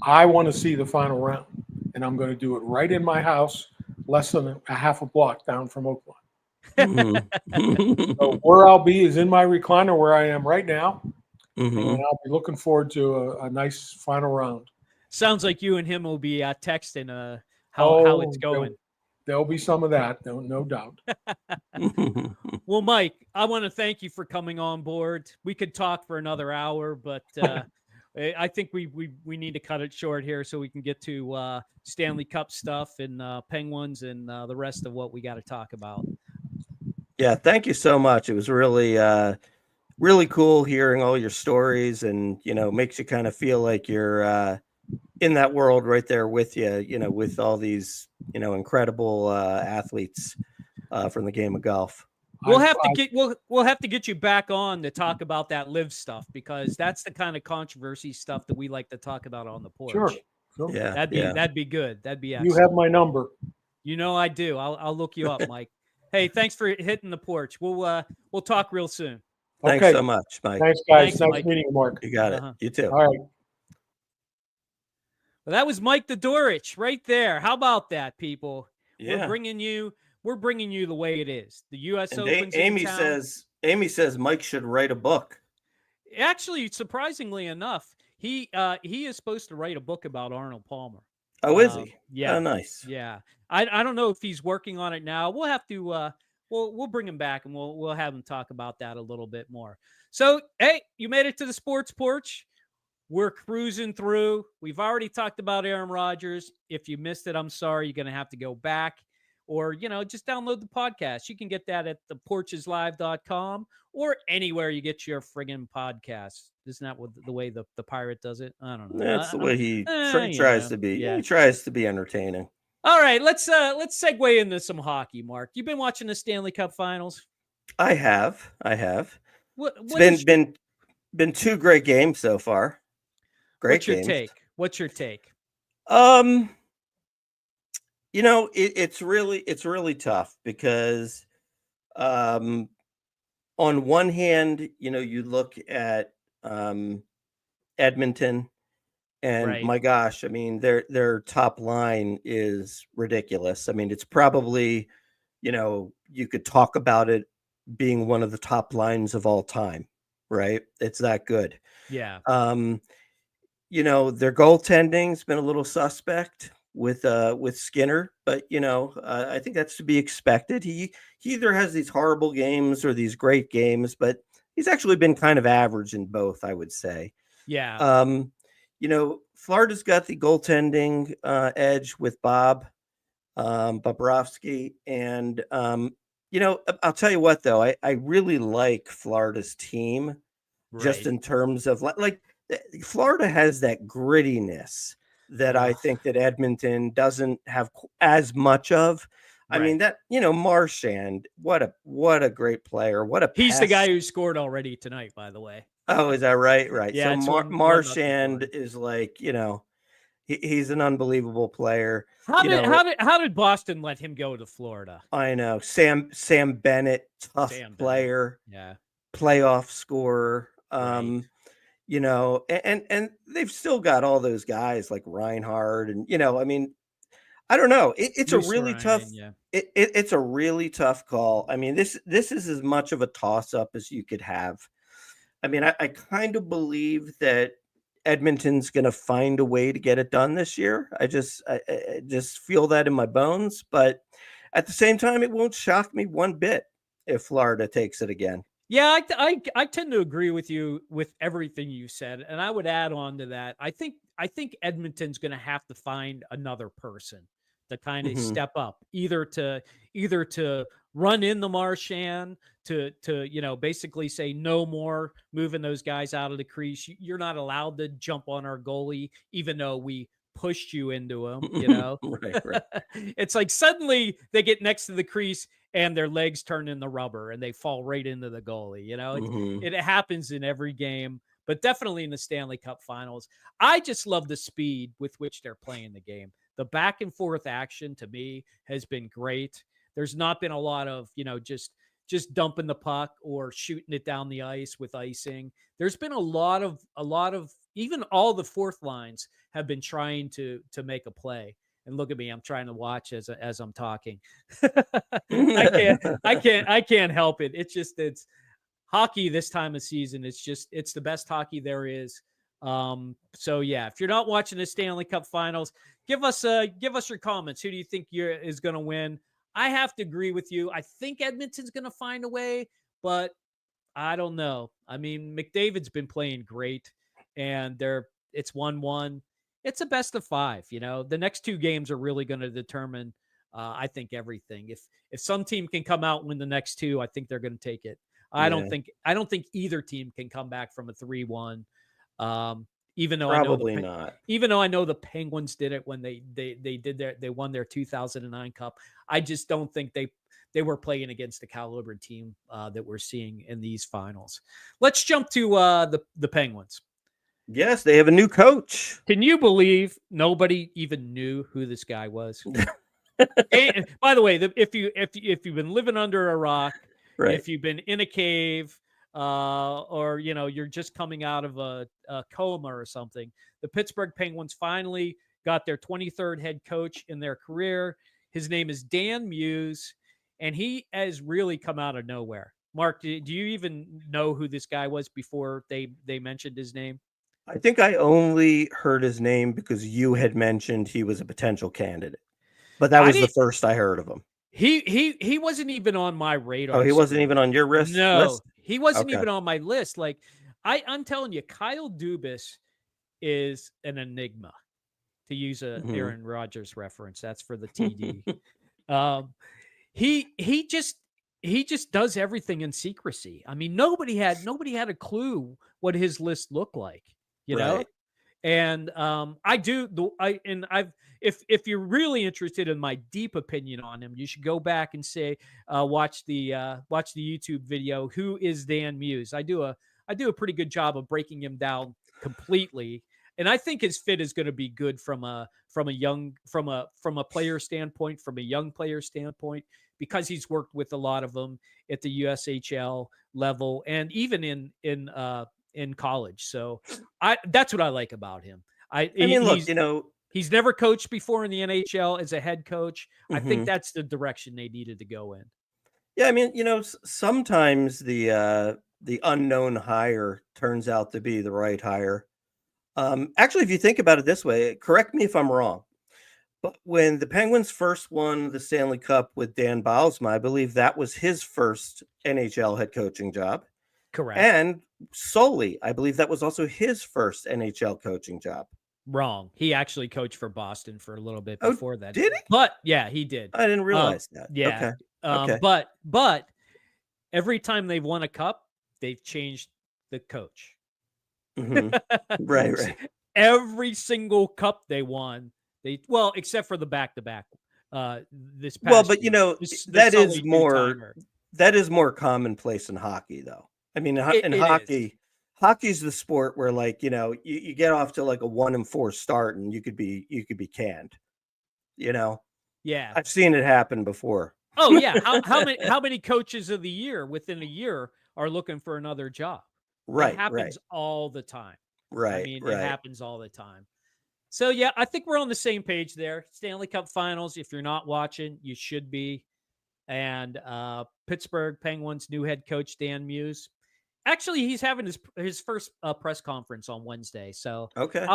I want to see the final round, and I'm going to do it right in my house, less than a half a block down from Oakland. So where I'll be is in my recliner where I am right now. And I'll be looking forward to a nice final round. Sounds like you and him will be texting how it's going. There'll be some of that, no doubt. Well, Mike, I want to thank you for coming on board. We could talk for another hour, but I think we need to cut it short here so we can get to Stanley Cup stuff and Penguins and the rest of what we got to talk about. Yeah, thank you so much. It was really cool hearing all your stories, and makes you kind of feel like you're in that world right there with you, with all these incredible athletes from the game of golf. We'll have to get you back on to talk about that live stuff, because that's the kind of controversy stuff that we like to talk about on the porch. Sure. Yeah, that'd be good. That'd be excellent. You have my number. I do. I'll look you up, Mike. Hey, thanks for hitting the porch. We'll talk real soon. Thanks Okay. so much, Mike. Thanks, guys. Thanks, Nice Mike. meeting you, Mark. You got it. Uh-huh. You too. All right. Well, that was Mike Dudurich right there. How about that, people? Yeah. We're bringing you the way it is. The U.S. And Open's Amy in town. says Mike should write a book. Actually, surprisingly enough, he is supposed to write a book about Arnold Palmer. Oh, is he? Yeah. Oh, nice. Yeah. I don't know if he's working on it now. We'll have to we'll bring him back and we'll have him talk about that a little bit more. So, hey, you made it to the sports porch. We're cruising through. We've already talked about Aaron Rodgers. If you missed it, I'm sorry. You're going to have to go back or, just download the podcast. You can get that at theporcheslive.com or anywhere you get your friggin' podcasts. Isn't that the way the pirate does it? I don't know. That's the way he tries to be. Yeah. He tries to be entertaining. All right, let's segue into some hockey, Mark. You've been watching the Stanley Cup Finals. I have. It's Been two great games so far. Great games. What's your take? It's really tough because on one hand, you look at Edmonton and Right. my gosh, I mean, their top line is ridiculous. I mean, it's probably, you could talk about it being one of the top lines of all time, right? It's that good. Yeah. Their goaltending's been a little suspect with Skinner, but I think that's to be expected. He either has these horrible games or these great games, but he's actually been kind of average in both, I would say. Yeah. Florida's got the goaltending edge with Bobrovsky, and I'll tell you what though, I really like Florida's team, just in terms of like Florida has that grittiness that I think that Edmonton doesn't have as much of. I mean that Marchand, what a great player! He's the guy who scored already tonight, by the way. Oh, is that right? Right. Yeah, so Marchand is like he's an unbelievable player. How did Boston let him go to Florida? I know Sam Bennett, tough player, playoff scorer. And they've still got all those guys like Reinhard, and I mean, I don't know. It's a really tough. It's a really tough call. I mean, this is as much of a toss up as you could have. I mean, I kind of believe that Edmonton's going to find a way to get it done this year. I just feel that in my bones. But at the same time, it won't shock me one bit if Florida takes it again. Yeah, I tend to agree with you with everything you said, and I would add on to that. I think Edmonton's going to have to find another person to kind of step up, either to run in the Marchand, to basically say no more moving those guys out of the crease. You're not allowed to jump on our goalie, even though we pushed you into him. Right. It's like suddenly they get next to the crease and their legs turn into rubber and they fall right into the goalie. It happens in every game, but definitely in the Stanley Cup Finals. I just love the speed with which they're playing the game. The back and forth action to me has been great. There's not been a lot of, just dumping the puck or shooting it down the ice with icing. There's been a lot of even all the fourth lines have been trying to make a play. And look at me, I'm trying to watch as I'm talking. I can't help it. It's hockey this time of season. It's the best hockey there is. So yeah, if you're not watching the Stanley Cup Finals, give us your comments. Who do you think is going to win? I have to agree with you. I think Edmonton's going to find a way, but I don't know. I mean, McDavid's been playing great, and it's 1-1. It's a best of 5. The next 2 games are really going to determine, I think, everything. If some team can come out and win the next 2, I think they're going to take it. I don't think either team can come back from a 3-1. Even though Even though I know the Penguins did it when they won their 2009 Cup, I just don't think they were playing against the caliber team that we're seeing in these finals. Let's jump to the Penguins. Yes, they have a new coach. Can you believe nobody even knew who this guy was? And, by the way, if you've been living under a rock, if you've been in a cave, or you're just coming out of a coma or something. The Pittsburgh Penguins finally got their 23rd head coach in their career. His name is Dan Muse, and he has really come out of nowhere. Mark, do you even know who this guy was before they mentioned his name? I think I only heard his name because you had mentioned he was a potential candidate, but that was the first I heard of him. He wasn't even on my radar. Oh, he wasn't even on your list? No, he wasn't even on my list. Like I'm telling you, Kyle Dubas is an enigma, to use a Aaron Rodgers reference. That's for the TD. He just does everything in secrecy. I mean, nobody had a clue what his list looked like, you know? And if you're really interested in my deep opinion on him, you should go back and watch the YouTube video, Who is Dan Muse? I do a pretty good job of breaking him down completely. And I think his fit is going to be good from a player standpoint, from a young player standpoint, because he's worked with a lot of them at the USHL level and even in college. So that's what I like about him. He's never coached before in the NHL as a head coach. I think that's the direction they needed to go in. Yeah, I mean, sometimes the unknown hire turns out to be the right hire. Actually, if you think about it this way, correct me if I'm wrong, but when the Penguins first won the Stanley Cup with Dan Bylsma, I believe that was his first NHL head coaching job. Correct. And solely, I believe that was also his first NHL coaching job. Wrong. He actually coached for Boston for a little bit before that. Did he? But yeah, he did. I didn't realize that. Yeah. Okay. But every time they've won a cup, they've changed the coach. Right. Every single cup they won, except for the back-to-back this past. Well, but that is more commonplace in hockey, though. I mean, in hockey, hockey's the sport where, like, you get off to like a 1-4 start and you could be canned. Yeah, I've seen it happen before. Oh yeah, how many coaches of the year within a year are looking for another job? Right, it happens all the time. Right, I mean, it happens all the time. So yeah, I think we're on the same page there. Stanley Cup Finals. If you're not watching, you should be. And Pittsburgh Penguins new head coach Dan Muse. Actually, he's having his first press conference on Wednesday. So okay,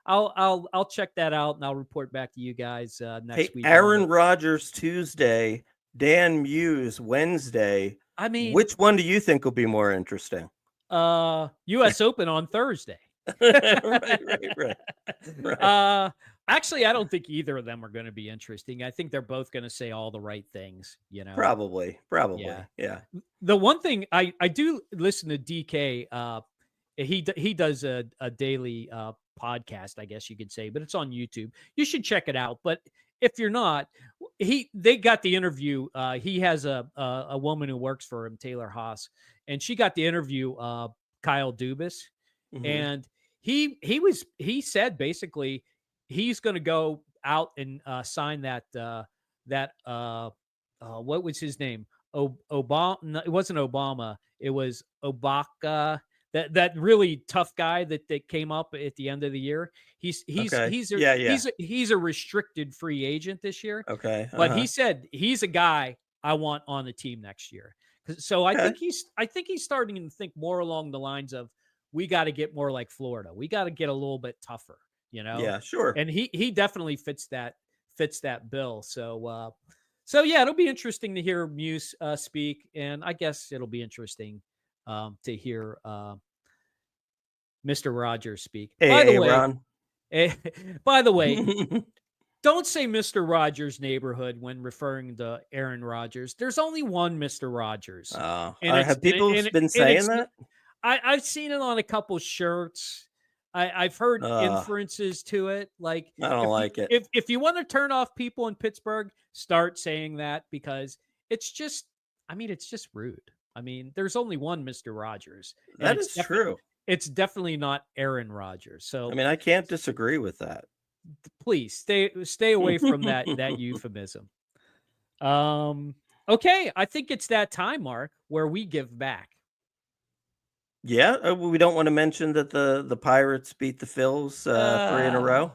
I'll check that out and I'll report back to you guys next week. Aaron Rodgers Tuesday, Dan Muse Wednesday. I mean, which one do you think will be more interesting? U.S. Open on Thursday. Right. Actually, I don't think either of them are going to be interesting. I think they're both going to say all the right things, Probably. Yeah. The one thing I do listen to DK, he does a daily podcast, I guess you could say, but it's on YouTube. You should check it out. But if you're not, they got the interview. He has a woman who works for him, Taylor Haas, and she got the interview Kyle Dubas, and he said basically he's going to go out and sign that what was his name? Obama? No, it wasn't Obama. It was Obaka. That really tough guy that came up at the end of the year. He's a restricted free agent this year. Okay. But he said he's a guy I want on the team next year. So I think he's starting to think more along the lines of, we got to get more like Florida. We got to get a little bit tougher, Yeah, sure. And he definitely fits that bill. So yeah, it'll be interesting to hear Muse speak, and I guess it'll be interesting to hear Mr. Rodgers speak. By the way, don't say Mr. Rogers' neighborhood when referring to Aaron Rodgers. There's only one Mr. Rogers. Have people been saying that? I've seen it on a couple shirts. I've heard inferences to it. Like, I don't like it. If you want to turn off people in Pittsburgh, start saying that, because it's just rude. I mean, there's only one Mr. Rogers. That is true. It's definitely not Aaron Rodgers. So I mean, I can't disagree with that. Please stay away from that euphemism. Okay, I think it's that time, Mark, where we give back. Yeah, we don't want to mention that the Pirates beat the Phils 3 in a row.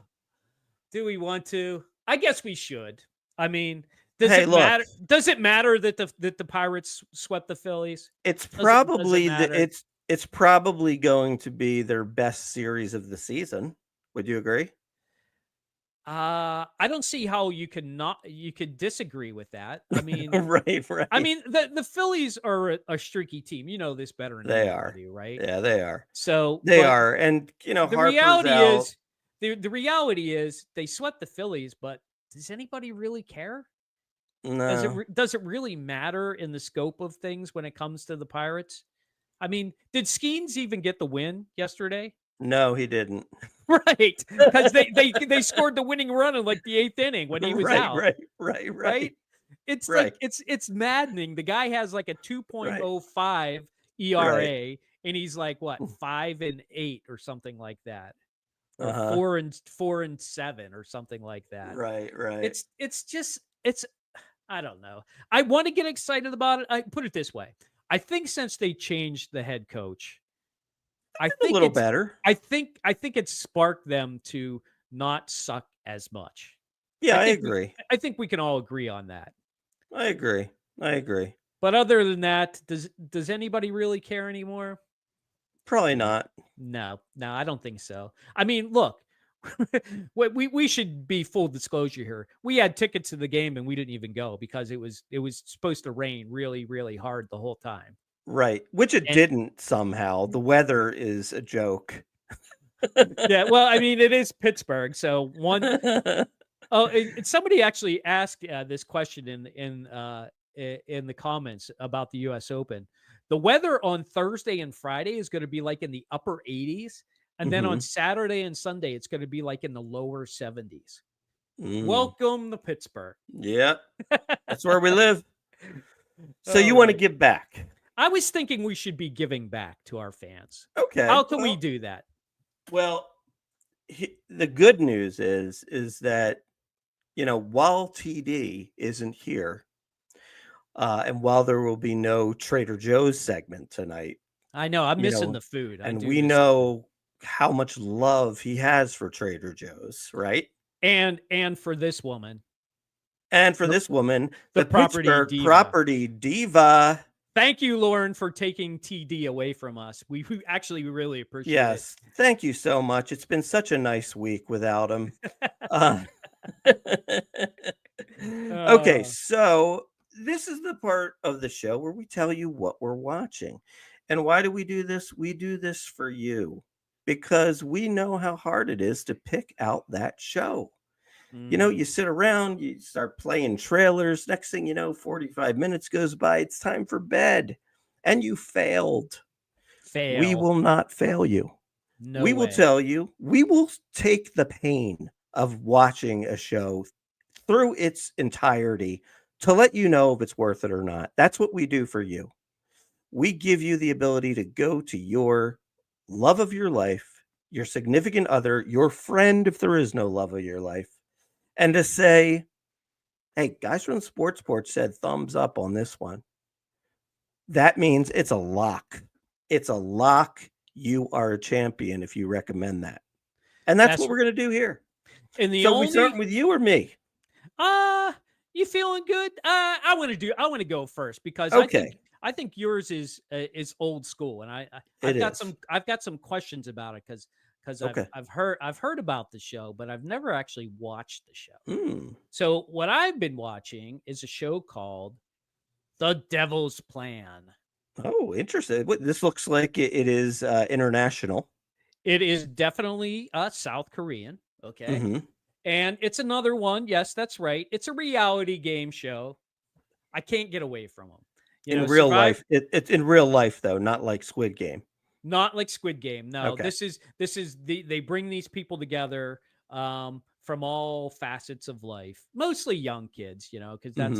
Do we want to? I guess we should. I mean, does Hey, it look, matter? Does it matter that the Pirates swept the Phillies? it's Does it probably matter? it's probably going to be their best series of the season. Would you agree? I don't see how you could disagree with that. I mean, Right. the Phillies are a streaky team. You know this better than They are. anybody, right? Yeah, they are. So They but are. And the Harper's reality out. is the reality is they swept the Phillies, but does anybody really care? No. Does it really matter in the scope of things when it comes to the Pirates? I mean, did Skeens even get the win yesterday? No, he didn't. Right, because they scored the winning run in like the 8th inning when he was out. Right. It's Right. like it's maddening. The guy has like a 2.05 ERA, Right. and he's like what 5-8 or something like that, or Uh-huh. 4-7 or something like that. Right. It's just I don't know. I want to get excited about it. I put it this way. I think since they changed the head coach, I a think little better. I think it's sparked them to not suck as much. Yeah, I think agree. I think we can all agree on that. I agree. But other than that, does anybody really care anymore? Probably not. No, I don't think so. I mean, look, we should be full disclosure here. We had tickets to the game and we didn't even go because it was supposed to rain really, really hard the whole time. Right. Which it didn't somehow. The weather is a joke. Yeah, well, I mean, it is Pittsburgh, so one. Oh, somebody actually asked this question in the comments about the U.S. Open. The weather on Thursday and Friday is going to be like in the upper 80s, and then on Saturday and Sunday it's going to be like in the lower 70s. Welcome to Pittsburgh. Yep, that's where we live. So you want to give back? I was thinking we should be giving back to our fans. Okay, how can we do that? Well, the good news is that while TD isn't here, and while there will be no Trader Joe's segment tonight, I know I'm missing the food, and we know how much love he has for Trader Joe's, right? And for this woman, the property diva. Thank you, Lauren, for taking TD away from us. We actually really appreciate it. Yes, thank you so much. It's been such a nice week without him. Okay, so this is the part of the show where we tell you what we're watching. And why do we do this? We do this for you because we know how hard it is to pick out that show. You sit around, you start playing trailers. Next thing you know, 45 minutes goes by. It's time for bed. And you failed. We will not fail you. We will tell you, we will take the pain of watching a show through its entirety to let you know if it's worth it or not. That's what we do for you. We give you the ability to go to your love of your life, your significant other, your friend, if there is no love of your life, and to say, hey, guys from the Sports Porch said thumbs up on this one. That means it's a lock. It's a lock. You are a champion if you recommend that. And that's what we're going to do here. And so we start with you or me? You feeling good? I want to go first because I think yours is old school, and I've got some questions about it because I've heard about the show, but I've never actually watched the show. So what I've been watching is a show called The Devil's Plan. Oh, interesting. This looks like it is international. It is definitely South Korean. Okay. And it's another one. Yes, that's right. It's a reality game show. I can't get away from them. In real life. It's in real life, though, not like Squid Game. Not like Squid Game. No, okay. This is they bring these people together from all facets of life, mostly young kids, because that's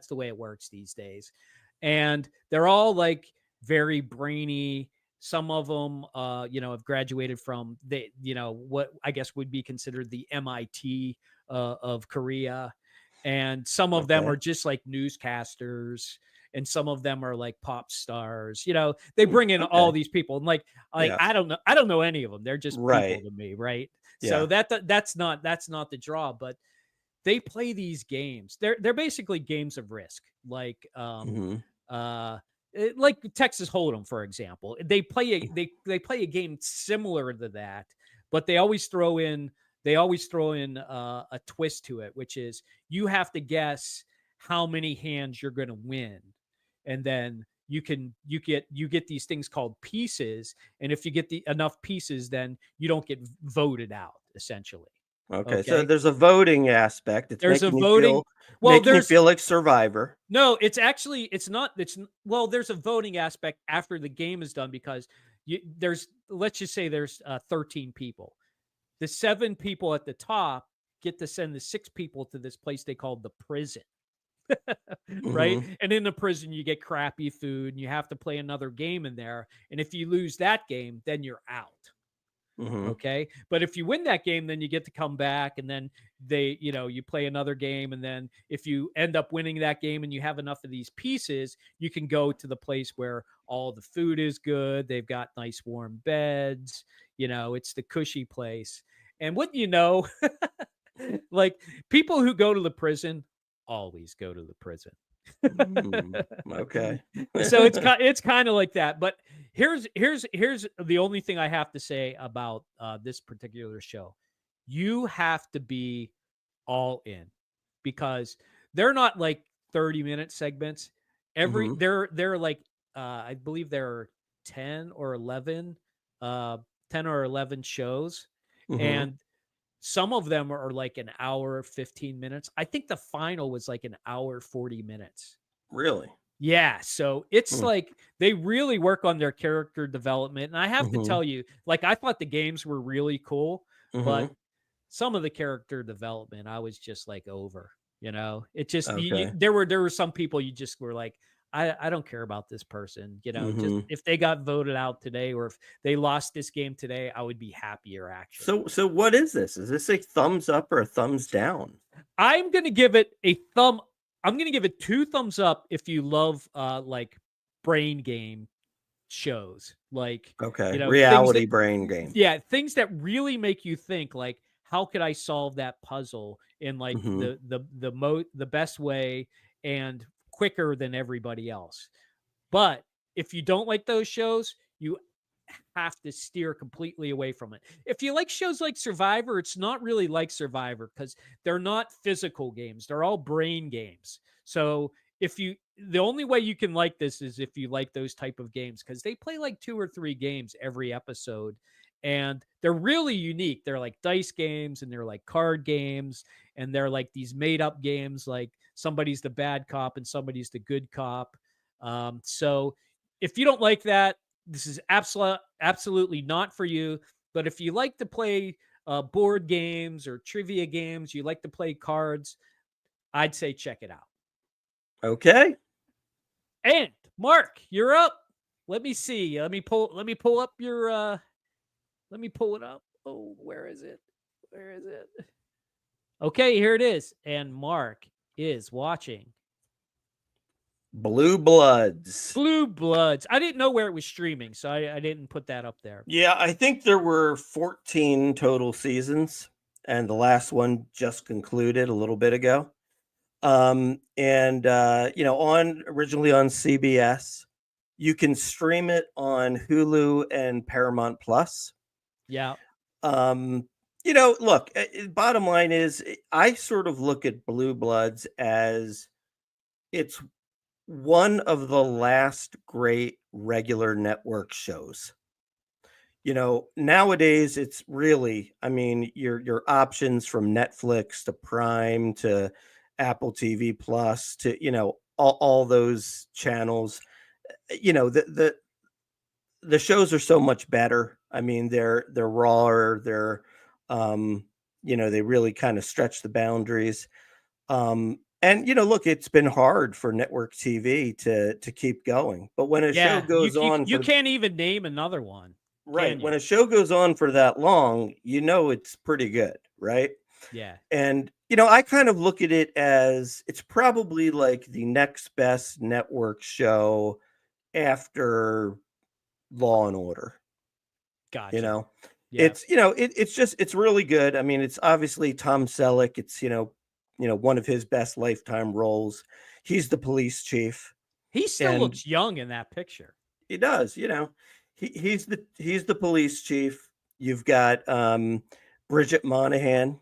the way it works these days. And they're all like very brainy. Some of them, have graduated from what I guess would be considered the MIT of Korea. And some of them are just like newscasters. and some of them are like pop stars. They bring in all these people, and like Yeah. I don't know any of them. They're just Right. people to me, right? Yeah. So that's not the draw, but they play these games. They're basically games of risk, like like Texas Hold'em, for example. They play a game similar to that, but they always throw in a twist to it, which is you have to guess how many hands you're going to win, and then you get these things called pieces, and if you get enough pieces, then you don't get voted out, essentially. Okay. So there's a voting aspect. There's a voting. Making you feel like Survivor. No, it's not. There's a voting aspect after the game is done, because let's just say there's 13 people. The 7 people at the top get to send the 6 people to this place they call the prison. Right? And in the prison, you get crappy food, and you have to play another game in there. And if you lose that game, then you're out. Okay. But if you win that game, then you get to come back, and then you play another game. And then if you end up winning that game and you have enough of these pieces, you can go to the place where all the food is good. They've got nice warm beds. It's the cushy place. And what like people who go to the prison always go to the prison. Okay. So it's kind of like that. But here's the only thing I have to say about this particular show. You have to be all in, because they're not like 30-minute segments. They're like I believe there are 10 or 11 shows, and some of them are like an hour 15 minutes. I think the final was like an hour 40 minutes. Really? Yeah. So it's like they really work on their character development. And I have to tell you, like, I thought the games were really cool, but some of the character development, I was just like over. It just there were some people you just were like, I don't care about this person. Just if they got voted out today, or if they lost this game today, I would be happier, actually. So what is this? Is this a thumbs up or a thumbs down? I'm going to give it I'm going to give it 2 thumbs up if you love like brain game shows, like reality brain games. Yeah, things that really make you think, like, how could I solve that puzzle in like the best way and quicker than everybody else. But if you don't like those shows, you have to steer completely away from it. If you like shows like Survivor, it's not really like Survivor, because they're not physical games. They're all brain games. So the only way you can like this is if you like those type of games, because they play like 2 or 3 games every episode, and they're really unique. They're like dice games, and they're like card games, and they're like these made up games, like somebody's the bad cop and somebody's the good cop. So if you don't like that, this is absolutely not for you. But if you like to play board games or trivia games, you like to play cards, I'd say check it out. Okay. And Mark, you're up. Let me see. Let me pull up your let me pull it up. Oh, where is it? Okay, here it is. And Mark is watching Blue Bloods. I didn't know where it was streaming, so I didn't put that up there. Yeah, I think there were 14 total seasons, and the last one just concluded a little bit ago. Originally on CBS. You can stream it on Hulu and Paramount Plus. Yeah. Look, bottom line is, I sort of look at Blue Bloods as it's one of the last great regular network shows. Nowadays it's really, your options from Netflix to Prime to Apple TV Plus to, all those channels, the shows are so much better. They're rawer. They're, they really kind of stretch the boundaries. Look, it's been hard for network TV to keep going. But when a show goes on, you can't even name another one. Right. When a show goes on for that long, it's pretty good. Right. Yeah. And I kind of look at it as it's probably like the next best network show after Law and Order. Gotcha. It's it's really good. I mean, it's obviously Tom Selleck. It's one of his best lifetime roles. He's the police chief. He still And looks young in that picture. he does. He's the police chief. You've got Bridget Monahan,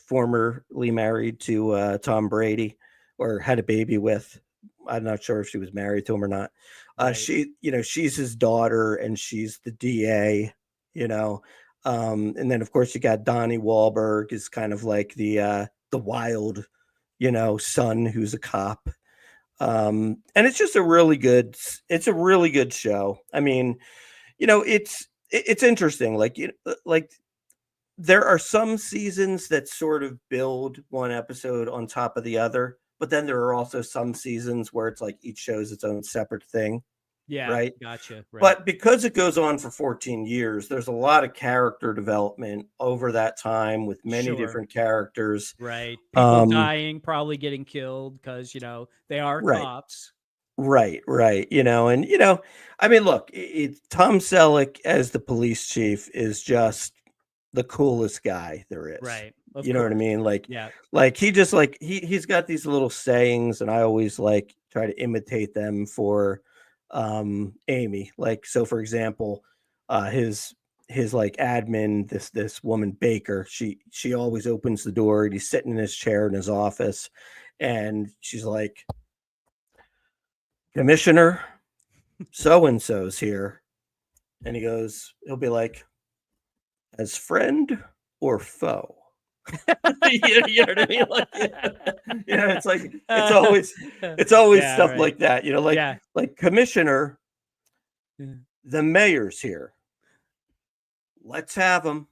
formerly married to Tom Brady, or had a baby with. I'm not sure if she was married to him or not. Right. She's his daughter, and she's the DA. And then of course you got Donnie Wahlberg is kind of like the wild, son who's a cop. And it's just a really good show. I mean, it's interesting. Like there are some seasons that sort of build one episode on top of the other, but then there are also some seasons where it's like each show's its own separate thing. Yeah. Right. Gotcha. Right. But because it goes on for 14 years, there's a lot of character development over that time with many different characters. Right. People dying, probably getting killed because, they are cops. Right. And, I mean, look, Tom Selleck as the police chief is just the coolest guy there is. Right. You know what I mean? Like, yeah. Like he just he's got these little sayings, and I always like try to imitate them for Amy. Like, so for example, his like admin, this woman Baker, she always opens the door and he's sitting in his chair in his office, and she's like, Commissioner so and so's here, and he'll be like, as friend or foe. You know what I mean? Like, it's like it's always stuff like that. Like Commissioner, the mayor's here. Let's have him.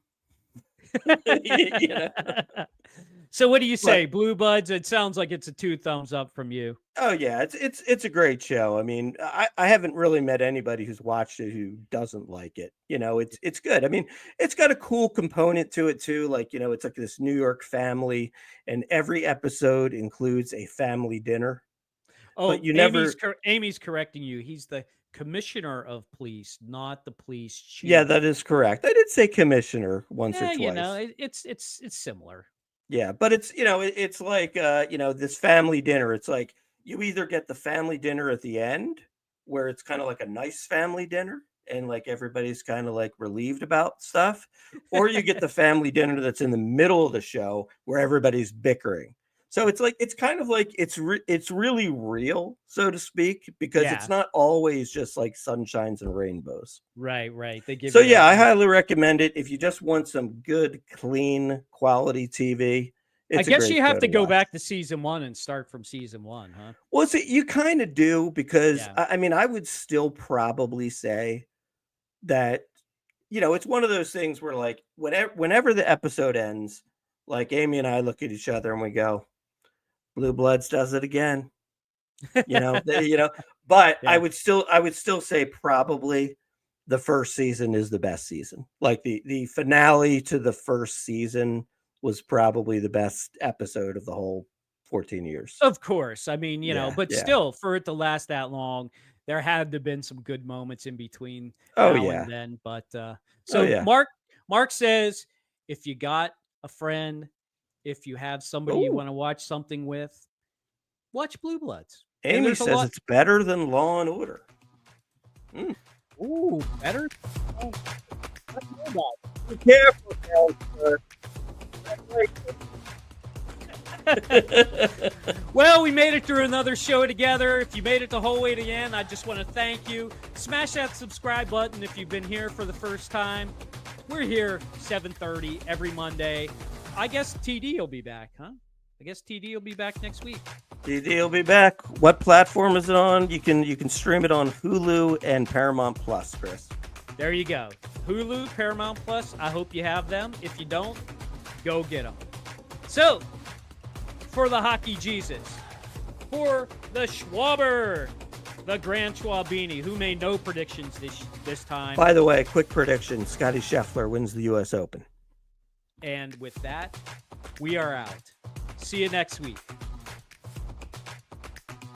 So what do you say, Blue Bloods? It sounds like it's a 2 thumbs up from you. Oh yeah, it's a great show. I mean, I haven't really met anybody who's watched it who doesn't like it. It's good. I mean, it's got a cool component to it too. Like, it's like this New York family, and every episode includes a family dinner. Oh, but Amy's correcting you. He's the commissioner of police, not the police chief. Yeah, that is correct. I did say commissioner once or twice. It's similar. Yeah, but it's it's like this family dinner. It's like you either get the family dinner at the end, where it's kind of like a nice family dinner and like everybody's kind of like relieved about stuff, or you get the family dinner that's in the middle of the show where everybody's bickering. So it's like it's kind of like it's really real, so to speak, because it's not always just like sunshines and rainbows. Right. They give so yeah, I highly recommend it if you just want some good, clean, quality TV. I guess you have to go back to season 1 and start from season 1, huh? Well, see, you kind of do, because I mean, I would still probably say that it's one of those things where like whenever the episode ends, like Amy and I look at each other and we go, Blue Bloods does it again. But I would still say probably the first season is the best season. Like the finale to the first season was probably the best episode of the whole 14 years. Of course. I mean, but still, for it to last that long, there had to have been some good moments in between and then. But Mark says, if you got a friend, if you have somebody you want to watch something with, watch Blue Bloods. Amy says it's better than Law and Order. Ooh, better? Oh, be careful, sir. Well, we made it through another show together. If you made it the whole way to the end, I just want to thank you. Smash that subscribe button if you've been here for the first time. We're here 7:30 every Monday. I guess TD will be back, huh? I guess TD will be back next week. TD will be back. What platform is it on? You can stream it on Hulu and Paramount Plus, Chris. There you go. Hulu, Paramount Plus. I hope you have them. If you don't, go get them. So, for the Hockey Jesus, for the Schwalber, the Grand Schwalbini, who made no predictions this time. By the way, quick prediction: Scotty Scheffler wins the U.S. Open. And with that, we are out. See you next week.